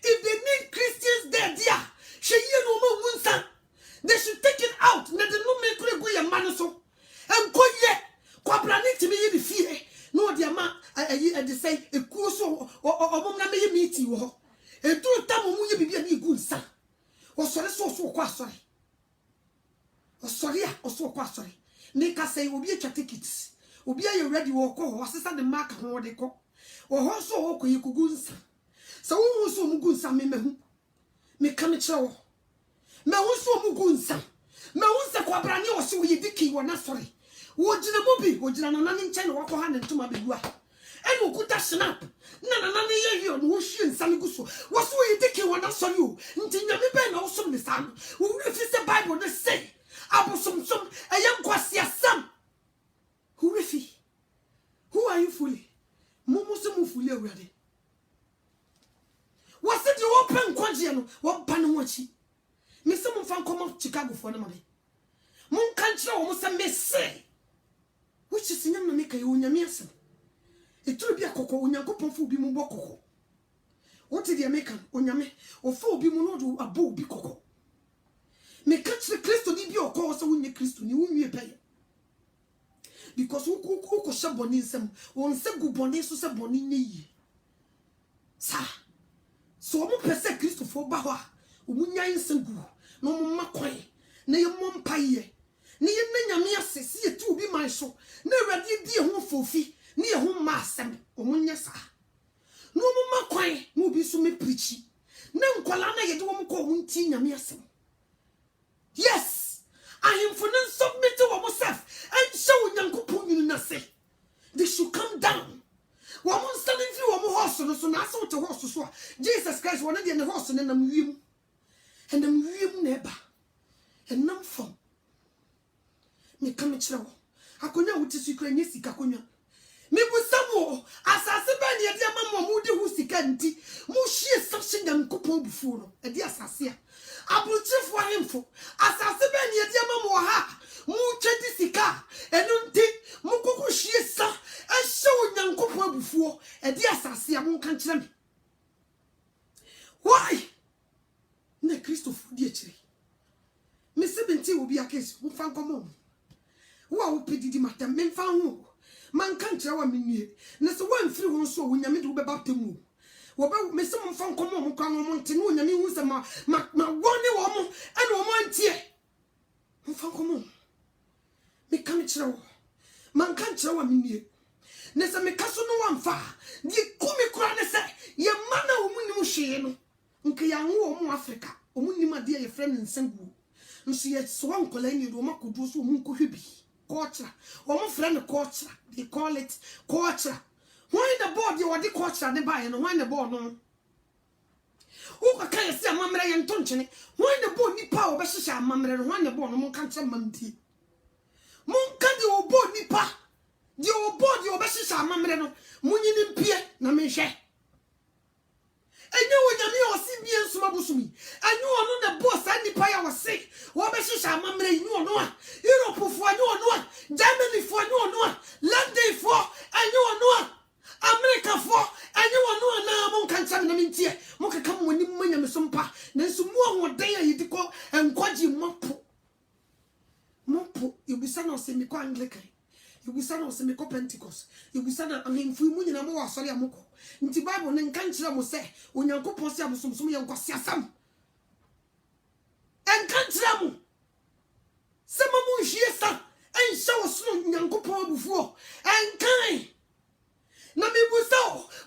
If they need Christians there, dear, she no more munsa. They should take it out. Na de no make go your man so. And go ye. Kwa brani to me the fear. No dear man, I say a course or na me meet you. E do tam mu ye bibia ni gunsa. O sore so kwa sore. O sore a o so kwa sore. Nika say obi atwa tickets. Obi are ready wo ko ho asesa de mark ho de ko. O ho so ho ko ye kugunsa. So wo so mu gunsa me mahu. Me ka me kire wo. Me wo so mu gunsa. Me wo se kwa brani o se wo ye diki wo na sore. Wo gina mobi, wo gina na nane nchen wo ko ha ne ntoma begua. Ene okuta snap. Na nane ye hio no wo hwie nsane guso. Wo so wo ye diki wo na sore o. Nti nyame be na wo so me sa no. Wo refi se Bible na say abosomsom eyam kwasi asam. Who refi? Who are you fully? Mumu se mu fully awurade. Was it you open kwaje no? Wo ba no wachi. Me se mu fa nkomo Chicago for na me. Mun kan kire wo se me say. Which is nyam na make you nyame asem. Eturu bi akoko onyankopon fu bi mu bo kokko. What did the American onyame o fu bi mu no do abo bi kokko. Me catch the Christo ni bi okọ so wunye Christo ni wunye pay. Because who sha boni nsem, won se gu boni so se boni nye yi. Sa. So omo pese Christo fo ba ho a, omunya nsem gu, no mo makwan, na ye mo mpaye. Ni ye na nyame asese ye ti obi man so, na awade di ho fofi, ni ye ho ma asem, omunya sa. No mo makwan, no bi so me preachi. Na nkwala na ye de wo mo ko wunti nyame asem. Yes, I am for non submit to myself and show Yankupon you nothing. They should come down. Woman standing through a horse, so now so to horse so Jesus Christ, one of the horse and I'm you and I'm you neighbor and none from me come chill. I could know what is you can see Kakunya. Me with some more as I said, dear mamma, moody who sick anti, mushi is such a couple before a dear Sassia. I will chief for him for as I said, dear mamma, ha, mu sika, and don't take Mukuku she is sa, and show young couple before a dear Sassia won't catch me. Why? Ne Christopher, dear tree. Miss 17 will be a case who found come on. Who will pity the matter, men found. Man can't tell me, na so one free one so when you meet to be baptism. What me some from come on, continue, and you use my one woman and woman tear. Come on. Me can't tell. Man can't tell me. Nessa me caso no one far. Ye come cry, say, your manner woman shame. Uncle Yang Africa, only my dear friend in Sengu. And she had swan colony, Roma could do so munkuhibi. Culture, or my friend culture, they call it culture. Why the board you are the culture they buy and why the board no? Who can say a mamma and tonchene? Why the board ni power, but she shall mamma and why the board no can't say manti. Monka the old board ni pa. The old board your best shall mamma no, Munin in Pierre, na me share. I know when you are CBN Sumabusumi. I know another boss and the pie was sick. What was she? Mamma, you know, Europe for no, Germany for no, London for, and you know, America for, and you know, now Monk and Samintia. Monk come when you win some pa. Then some more day you go and quadgy mopo. Mopo, you be son of semi Anglican. You be son of semi Pentecost. You be son of, I mean, if we win a more, sorry, Amoko. Nti Bible ne nkankyere mo se onyankopon se abosomsom ye nkwase asam enkankyere mo se mamu hie sa enhye wosono nyankopon abufuo enkan na mebusa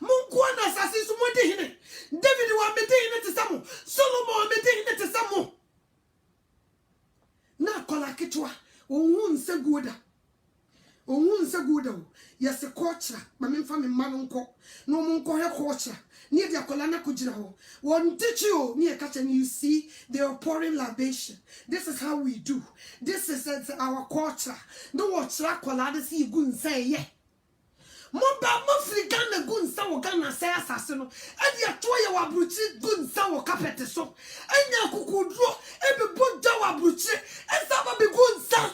monko na asase so mode hene David wa mede hene te samo Solomon wa mede hene te samo na kola ketwa ohun nse goda ohun nse goda yes a culture ma me fa me manonko no monko he culture near the akola ko gira ho won teach you near catch and you see they are pouring libation. This is how we do. This is our culture. No watch akola de see gun say ye mo ba mo African na gun sa wo Ghana say asase no e dia to ye wa bruchi gun sa wo carpet so enya kukudro e be bodja wa bruchi e sa ba be gun sa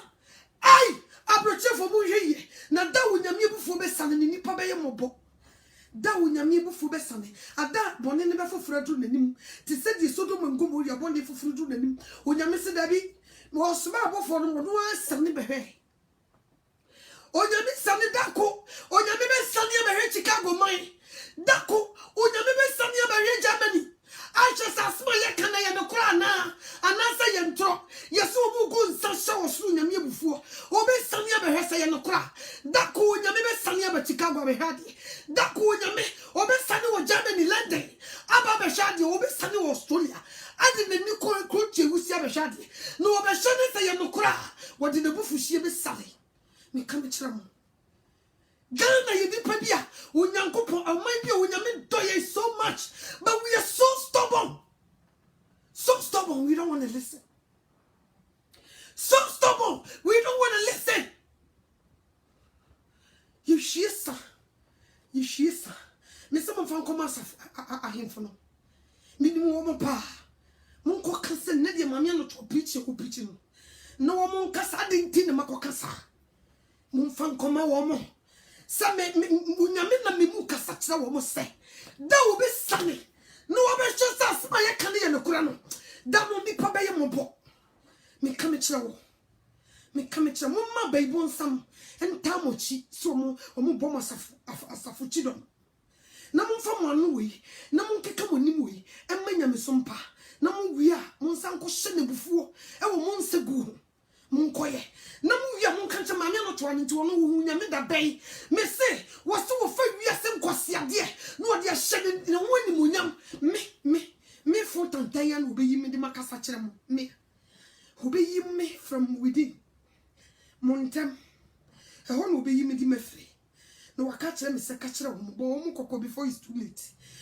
ai abroche for mu hye na da wonyame bufu be sane ni nipa be ye mobo da wonyame bufu be sane ada bone ne be foforo du nanim ti se di Sodom and Gomorrah bone foforo du nanim wonyame se da bi wo soma abofo no no asane be hwe onyame sane dako onyame be sane be hwe Chicago man dako onyame be sane be hwe Germany Aisha sasma ye kana ye no kra na anasa ye ntro yeso bu gun sa sha osuru nyame bufuo obe sane be hwe ye no kra dako nyame be sane be Chicago be hadi dako nyame obe sane wo Germany London aba be hadi obe sane wo Australia adi ne ni ko che wusia be hadi no obe shane se ye no kra wodi ne bufu hie be sale me kan be kira mo Ghana you did pabia unyankopon aman bia unyame doye so much but we are so stubborn we don't want to listen so stubborn we don't want to listen you shisa me some from come as him for no me ni wo mo pa mon ko kase ne de mame no to preach no no wo mon kasa dinti ne makokasa mon fan koma wo mo sa me unyame na me mu kasa kira wo mo se da wo be sane no wo be chesa asma ye kan ye no kura no da no nipa be ye mo bo me come chira me come chira mumma baibon sam entamochi so mo bom asafo chidom na mumfa mo anu we na munkeka monim we emmanya me sompa na mu wi a monsan ko hye ne bufuo e wo monsegu munkoye na mu wi a monka nche maame no to an nti wono wo nya me da bai me se wo se wo fa wi ase nkwase ade na wo de hye ne woni munyam me fo tantaya na obeyi me de makasa kire mo me obeyi me from within montem e ho na obeyi me di mafri na waka kire me se ka kire wo bo wo kokko before it's too late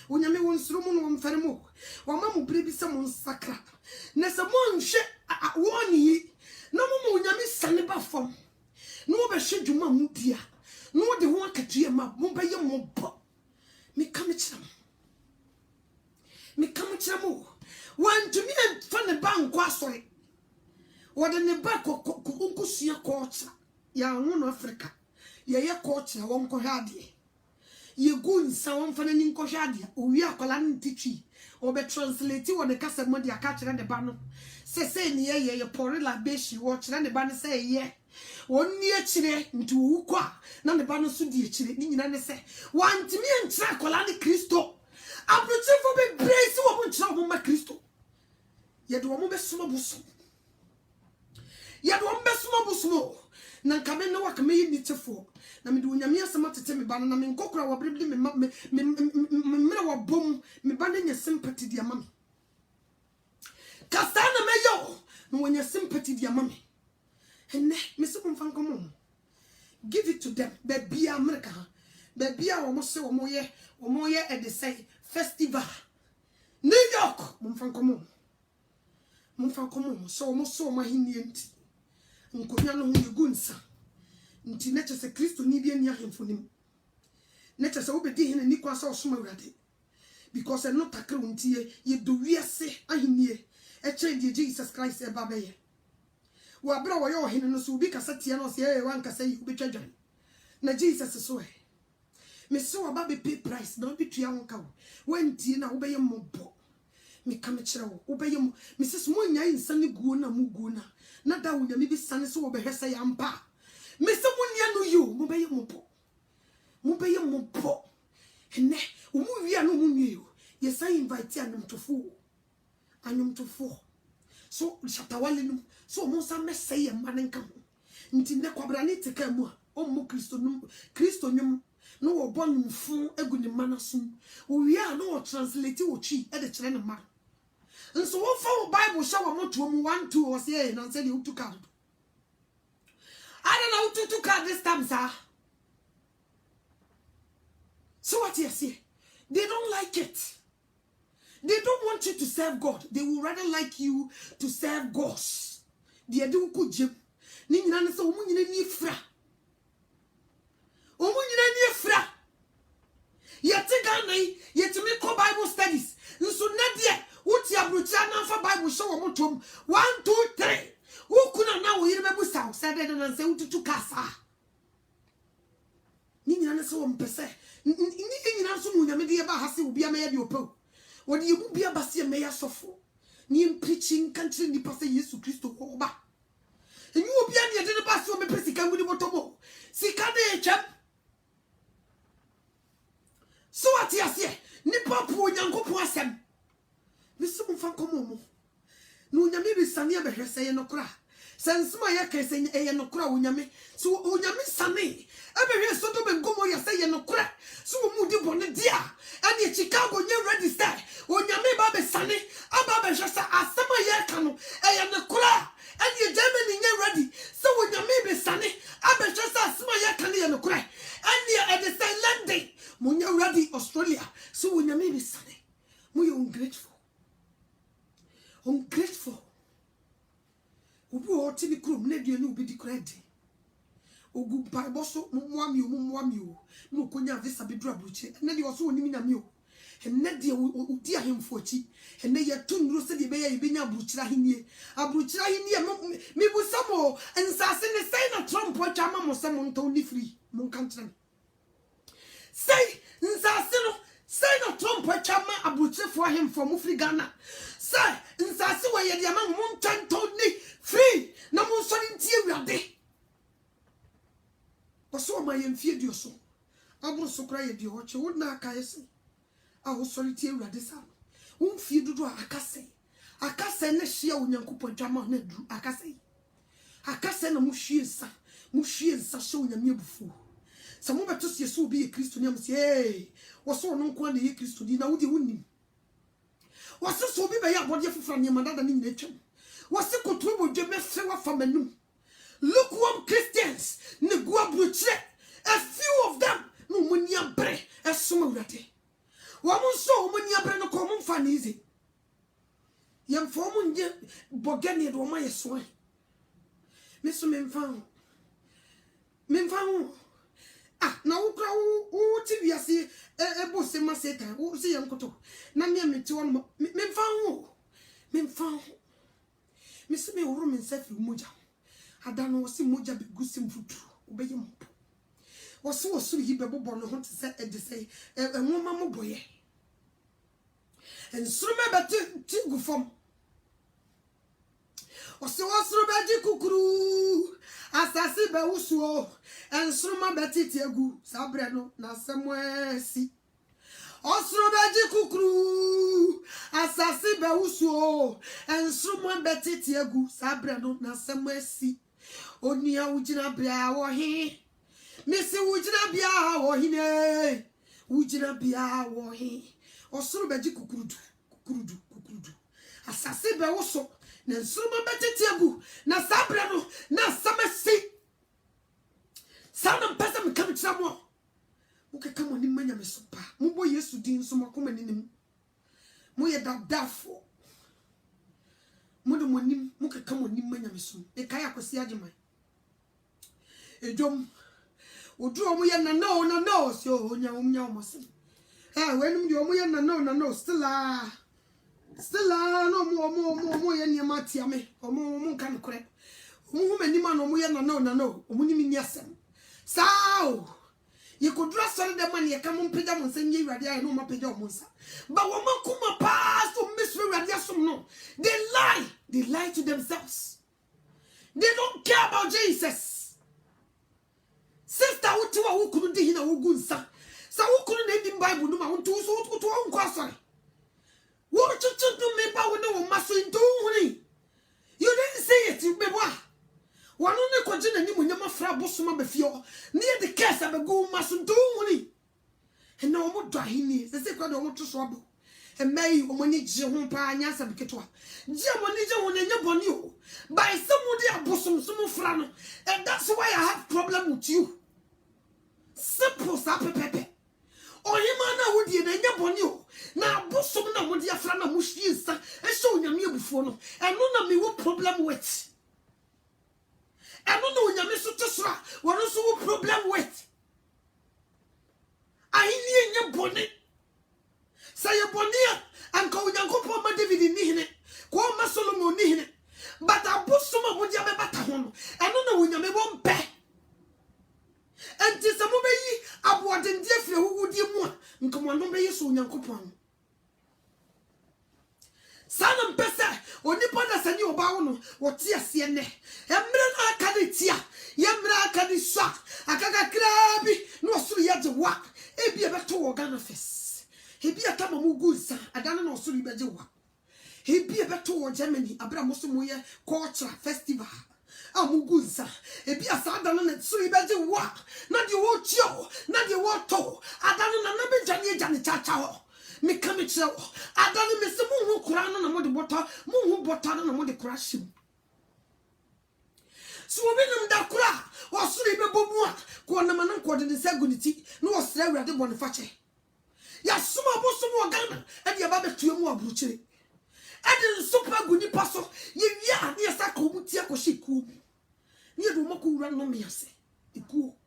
onyame won suro mo no wo mfare mo wa ma mo bre bi se mo nsakra na se mo nhwe woni na mo onyame sane ba fam na wo be hwe dwuma mu dia na wo de ho akatua ma mo be ye mo bo me kam kire mo wan to me and fa ne bank asori wo de ne ba kokusua culture ya wono Africa ye culture won ko hade ye gun sa won fa ni nko hade owi akola ntitwi o be translate wo ne kasa mo de aka kire ne ba no se ni ye pori la be shi wo kire ne ba ne se ye wonni akire nti wo kwa na ne ba no so di akire ni nyina ne se wan to me and tra akola ne Kristo abrochefo be brace wo mo nkyira wo ma Kristo ye do wo be soma buso na nkabe na waka me yi tefo na me de onyame asema tete me ba na me nkokora wo brebli me me wo bom me ba na nya sympathy dia mama kasa na me yo no nya sympathy dia mama enne me se ko mfan komo give it to them baby America baby a wo mo se wo mo ye e de say festival New York mo mfan komo so mo so ma hinie nti nkonya no hu gunsa nti na chese Kristo ni bia ni ahemfonim na chese wo bedi hene ni kwa sa osoma urade because e no takre nti ye do wiase ahenie e chen die Jesus Christ e baba ye wo abra wo ye hene no so bi kasa tie no se e wan kasa yi obetwadwan na Jesus so e me so aba be pay price na bi tua won ka wo nti na wo be ye mobbo me kam kire wo obeye mo Mrs. Monya insane guo na mu guo na da wo nyame bi sane so wo behwesa ya mpa me se monya no yo mo beye mo po ene wo mu wi anu mu nwe yo ye say invite anum tofo so shatawale no so mo sa me say ya manenka ho nti ne kwabra ne tika mu a o mo Kristo nyum no wo bonu fu egu ni manasum wo wi a no wo translate wo chi e de kire ne ma. And so what for Bible show mo to 1 2 or say and say you took card. I don't know who took card this time, sir. So what you say? They don't like it. They don't want you to serve God. They would rather like you to serve gods. They do good job. Ni nyina ne so omu nyina ni fra. Yet Ghana, yet to make Bible studies. So Nadia, what ya brutal for Bible show a 1 2 3. Who could now hear me sound said and say to casa? Nina so on per se. In answer, Munamedia Bahasi will be a mayor po. What you be a Basia mayor sofo? Near preaching country in the Passa Yesu Christo Oba. And you will be on the bus from a Pessica with the Motomo. Sikade chap. So what you say? Nipa po nyanko po asem. Misu mfa komo. No nyame bi sane abehwese ye nokra. Sansema ya kese ye nokra onyame. So onyame sane. Abehwe so to be ngomo ya se ye nokra. So mu di bone dia. Ani Chicago nye ready stay. Onyame ba be sane. Aba behwese asema ye ka no. Ye nokra. Ani Germany nye ready. So onyame be sane. Abehwese asema ye ka ne ye nokra. Ani e de say London. Munya ready Australia. So onyame be sane. Mu ye ungrateful. Ungrateful. Ubu oti bi krum na dua no bi di credit. Ogu Bible so mumwami o. No konya visa bi dura bruche. Na de oso onimi na mi o. Na de odi ahemfo achi. Na ye tunduro se de be ye benya bruchira hinie. Abruchira hinie me bu samo ensase ne say na Trump atwa ma mo se mo nto ni free. Mo kan tren. Say nsase no say na Trump atwa ma abruchefo ahemfo mo free Ghana. Sir, in Sassi way the among Mountain told me free. No more son in tear day. But so my inferior your soul. I was so crying, dear watch, would not I say. I was solitary at this hour. Won't fear to do a casse. A casse next year when Uncle Pajama drew a casse. A casse and a mushies, mushies are showing a mere fool. Some of us yes will be a Christian, say, was so no quantity Christian, now would you win. Was this so be by your body from your mother in nature? Was it good trouble you must say what from a noon? Lukewarm Christians, Negua Bruche, a few of them, no money and bread, as some ready. One so many a brand of common fun easy. Young foreman, Bogani, or my swine. Mr. Memfound. Ah, now, who TV see a boss in my set, who see Uncle. Namia me to one Memfound. Mr. Me room in Seth Muja. I don't know si Muja be good sim food. Obey him. Was so he be born on to say a woman boy. And so my better form. Was so better kukuru. Asasi be usuo. And so my better tiagu. Sabrano na somewhere see. Osro beji kukuru. Asasi be usuo. And so my better tiagu. Sabrano na somewhere see. Onia ujina bia wahi. Missy ujina bia wahi. Ujina bia wahi. Osro beji kukurudu. Asasi be uso. Na nsuma beji tiagu. Na sabrano na samesi. Sana mpesa mkami chamwa. Muke kama ni manya mesopa. Mubo Yesu di nsuma kuma ninim. Muye dadafo. Mudo monim muke kama ni manya mesum. Ekaya kwesi ajimai. Ejom. Odu omuye na no so nya omosim. Wenum di omuye na no still no mo ye ni matia me. Omo kan kore. Omo mani ma no mo ye na no. Omo ni mi asem. Sao you could dress all the money you come on pay them and send you ready. I know my pay your monster. But woman come pass to Miss Radiasum no. They lie to themselves. They don't care about Jesus. Sister who couldn't do hina ugunsa. So who couldn't read the Bible no ma to sorry. What you do me ba with no master in doing? You didn't say it, you be what? One only continue ni munyama fra bosuma befio near the case of a go masun do and no more drahini, the secret of what to swabble. And may money jehumpa nyasa biketwa. Jamonija when you born you by somebody bosom sumo frano, and that's why I have problem with you. Simple sape pepe. Or himana would ye then born you. Now bosom na would ya frana mushisa and show you before no, and none of me what problem with. I don't know when you miss to what also problem with. I need your bonnet. Say your bonnet and call Uncle Poma David in Nihine, call my Solomon Nihine. But I put some of what you have at home. I don't know when you may want pay. And tis a movie, I bought in Jeffrey who would you want, and come on, no soon, Uncle Pom. Sanam pesa onipa na sani obawo no wote asiene emre na akaditia yemra akadisha akaka krabi no osuru yaje wa ebi ebeto organ office ebi atama mugunsa adana no osuru beje wa ebi ebeto Germany abra mosomoye culture festival amugunsa ebi asada no na suru beje wa na de wo chio na de wo to adana na be jane chacha ho me come it so I don't miss the moon who crown on the water, moon who bottom on the crash him. So when that cra was sleep a bomb, Quanaman called in the Sagunity, no slave at the Boniface. Yasuma Bosom Ghana, and your baby to more brutal. And in super good passo, ye near Sako Mutiako Shiku. Near Romaku ran on me, I say, the cool.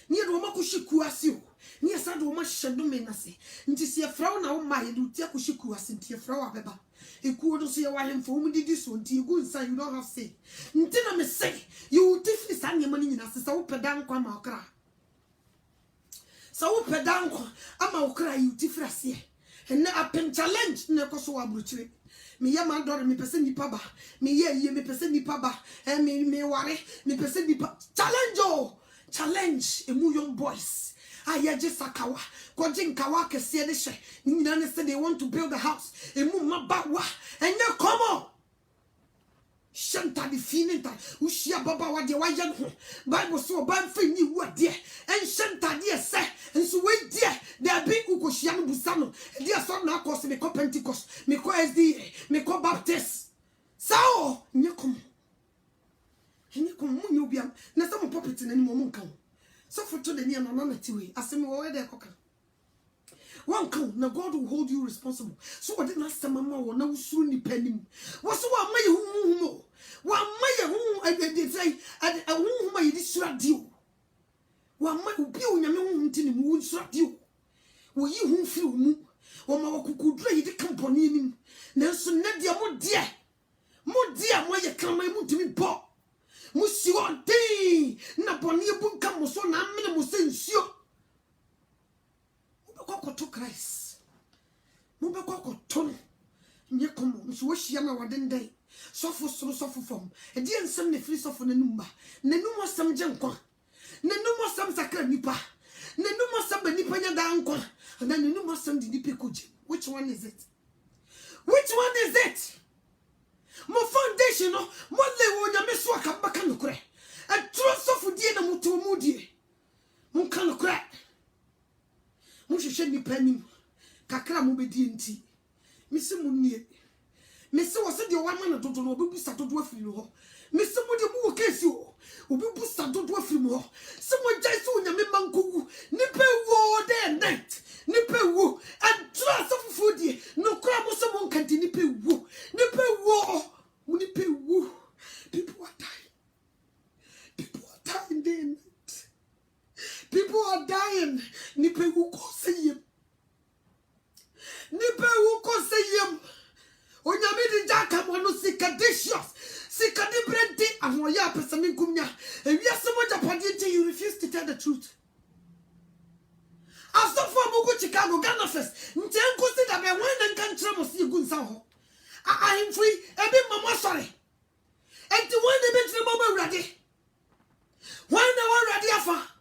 Near Romaku Shiku as you. Ni asado o mashado menase nti se afrawo na o maye du tia ko shiku asinti afrawo abeba ekuo do so ye wahemfo o mudidi so nti egu nsa you don't have say nti na me say you tifi sanye mani nyina se wo pedan kwa ma okra sa wo pedan kwa ama okra you tifi ase enne apen challenge ne ko so wa bruchire Me ya my daughter, me person nipa ba. Me ye me person nipa ba. Me ware, me person nipa. Challenge oh. Challenge emu young boys. Ayaje sakawa. Kwaje nkawa kese de hye. Ni nyina ne say they want to build a house. Emu mabawa. Enye come on. Shanta di finita. Ushia baba wa de wa yan ho. Bible so ba mfa ni wu ade. En shanta de se. Enso we de. There be ukoshia no busano. De so na akose me ko Pentecost, me ko SDA, me ko Baptist. Sao, nye kom. Nye kom mu nyu biam. Na se mo pulpit na ni mo nka. So for to the near no na tiwe. Asemi wo we de koka. One count, now God will hold you responsible. So what did not say, Mamma, or no soon penny? What's what may you what may you say? And a woman may distract you. What might be on your moon till you would distract you? Will you who feel moo? Or my could play the company? Nelson, net dear, more dear, why you come my moon to me, Bob. Monsieur Day, Naponia Bunka was one minimum sense you. To Christ. Mubako ton. Nye komo. Msuwashi yana wadende. Sofu from. E di ensem ne free sofu nenumba. Nenuma sam jenkwa. Nenuma sam sakra nipa. Nenuma sam nipa nya da nkwa. And then nenuma sam di nipa kuje. Which one is it? Which one is it? Mo foundation no. Mo le wo nyame so akabaka nokure. E tro sofu die na mutu mu die. Mo kan nokure. Musheshe ni panim kakra mo bedi enti misi mu nie misi wo se de wa ma na dodo no obi busa dodo afiri ho misi mu de mu kesi o obi busa dodo afiri mo se mo jai so nyame mankogu ni pe wo de night ni pe wo and trust of food no kra mo se mo nkanti ni pe wo ni pe wo people are dying then. People are dying. Nipe wu ko seyem. Nipe wu ko seyem. Onyame di jaka mo no sikadicious. Sikadibrenti ahoya pesami kumnya. Ewiase mo japadi you refuse to tell the truth. Asofo amugo Chicago Ghana first. Nte nkosi da be wan nkan kire mo si gu nsa ho. Ahemfui ebi mama sorry. Enti wan e be kire mo ba urade. Wan na wa urade afa.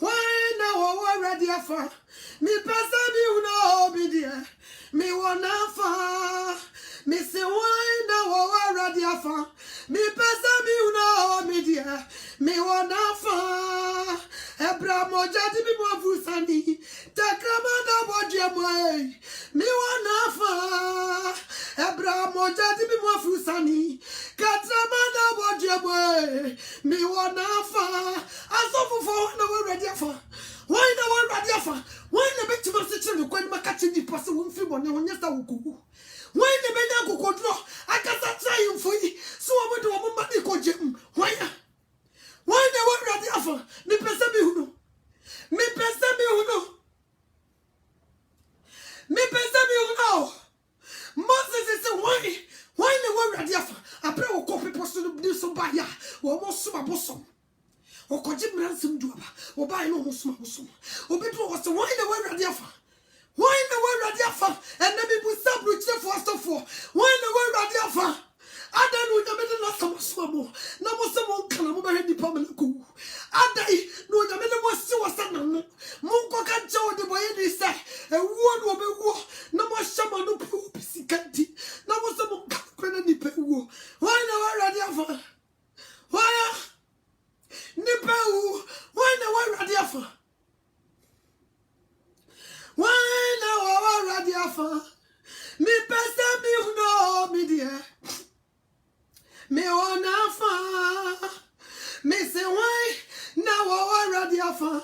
Why now already afar? Me pesa me una obidia. Me wanna far. Me say why now already afar? Me pesa me una obidia. Me wanna far. Ebra moja di mi mwafu sandi. Takramanda boje moe. Me wanna far. Ebra moja di mi mwafu sandi. Katramanda boje moe. Me wanna far. Asofu for na we ready for. Why na we ready for? Why na beti mo se chire ko ni makachi di pase wo mfi bone wo nyesa wo kugu. Why na be na kokodro akasa try mfo yi. So wo de wo mma di ko jem. Why na? Why na we ready for? Me pese mi hunu. Me pese mi hunu. Me pese mi hunu. Moses is say why na we ready for? Apre wo ko people so do so ba ya. Wo mo so abosom. Okoji mransem duaba oba ino musuma obidu was why the way ready afa why the way ready afa and na me bu sabru chire for astofo why the way ready afa adanu nyame de na samusuma na musemo nkana mo be di pam na ku adai no nyame de mo si wasa na no mo nko ka je odi boye di se ewuo no be wuo na mo shama no pu pisikanti na musemo nkana ni pe wuo why the way ready afa why Nipe wu, why na wa ready afa? Why na wa ready afa? Me pesa mi no mi dia. Me wanna fa. Me say why na wa ready afa?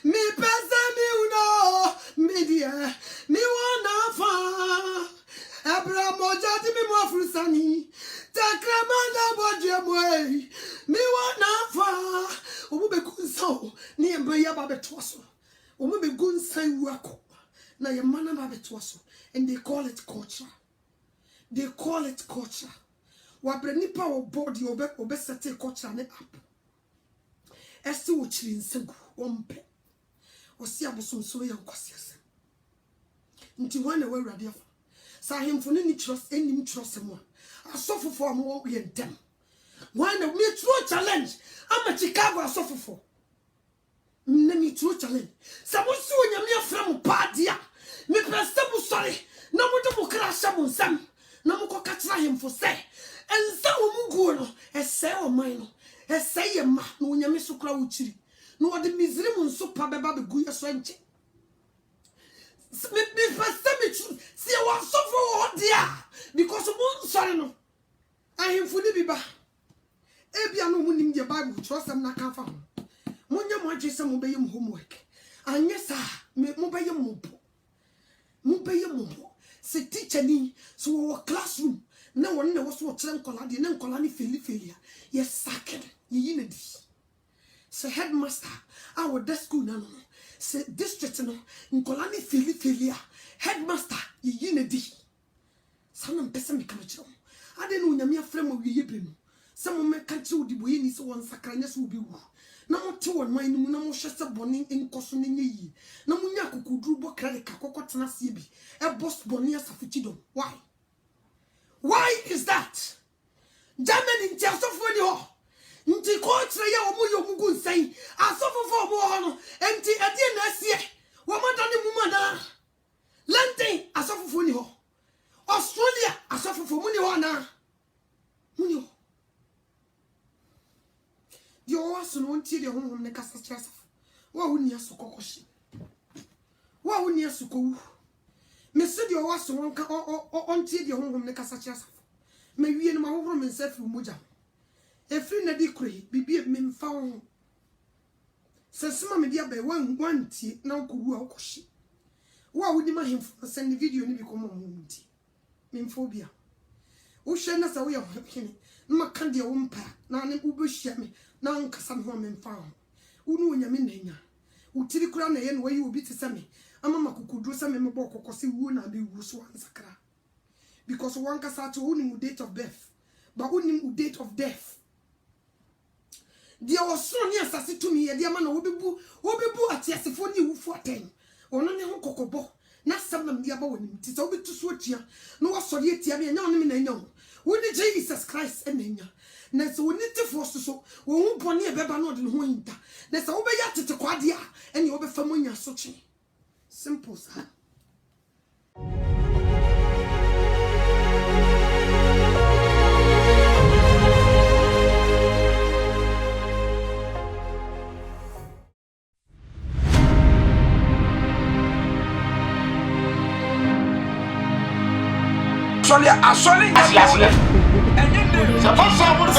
Me pesa mi no mi dia. Me wanna fa. Abraham moja di mi mo afrusani. Takramanda boje moe. Me wanna fa. Omo be gunsa ni embe ya ba betwaso. Omo be gunsa wuako. Na ye mana ba betwaso. And they call it culture. They call it culture. Wabre nipa wo body obe sete culture ne up. Ese wo chiri nsegu ompe. Osi abosom so ye nkwasiase. Nti wana we ready afa. Sa him for any trust any trust more. I suffer for more them. Why no me true challenge? I'm a Chicago I suffer for. Me true challenge. Someone so in your from Padia. Me prestabu sorry. No more to crash up on some. No more catch him for say. And so muguno, a say or mine. A say a ma no yamisukra uchi. No the misery so pababa be guya swanchi. Me prestabu see I was suffer oh dear. Because one sorry no. I am fully be back. Ebia no munim the Bible trust am na kan fa ho. Munya mo agese mo beyem homework. Anya sa me mo beyem mo bo. Mo beyem mo bo. Se teacher ni so wo classroom na won na wo so kire nkola de na nkola ni feli yes saked yi na di. Se headmaster our desk school na no. Se district no nkola ni feli headmaster yi na di. Sanam pesa me kama kire. Ade no nyame afrem wo wiye bremu. Some men can't do the way so one sacranias will be woo. No more two and mine, no more shasta bonning in cossoning ye. No munya could do book credit, cocotana sibi, a boss bonia safutido. Why? Why is that? German in Tiaso for you. Nti coach ya omuyo mugun say, I suffer for more empty at the next woman done mumana. London, I suffer for you. Australia, I suffer for money. Munio. The owas no nti de honhom ne kasa kyerasaf wa woni asokokohye wa woni asokowu me se de owas wonka onti de honhom ne kasa kyerasaf me wie no ma hohoro me nsafi moja efri na di kure bibie me mfa ho sesema me dia be wanti na okowu akohye wa woni ma hemfo send video ni bi komo mo nti me mfobia wo hwe na sa wo ye hwene na kan de wo mpa na ne ubehia me na nkasa me ho me mfa ho unu onyame nanya utiri kura na ye no wayi obi te same ama makukudro same me bo kokose wu na be wu so ansakra because one kasa to uni date of birth but uni date of death dia oso ni asase to me ye dia ma na obebu atiasefo ni wufu aten ono ne ho kokobo na sam na dia ba woni ti so obetu so atua na wasori atia me nya ono me nanya ho woni Jesus Christ enanya na so woni te force so wo hu bone e beba na ode ho hinta na so wo be ya tete kwade a ene wo be fam nya so twe simple sa Asole. Ça passe à vous,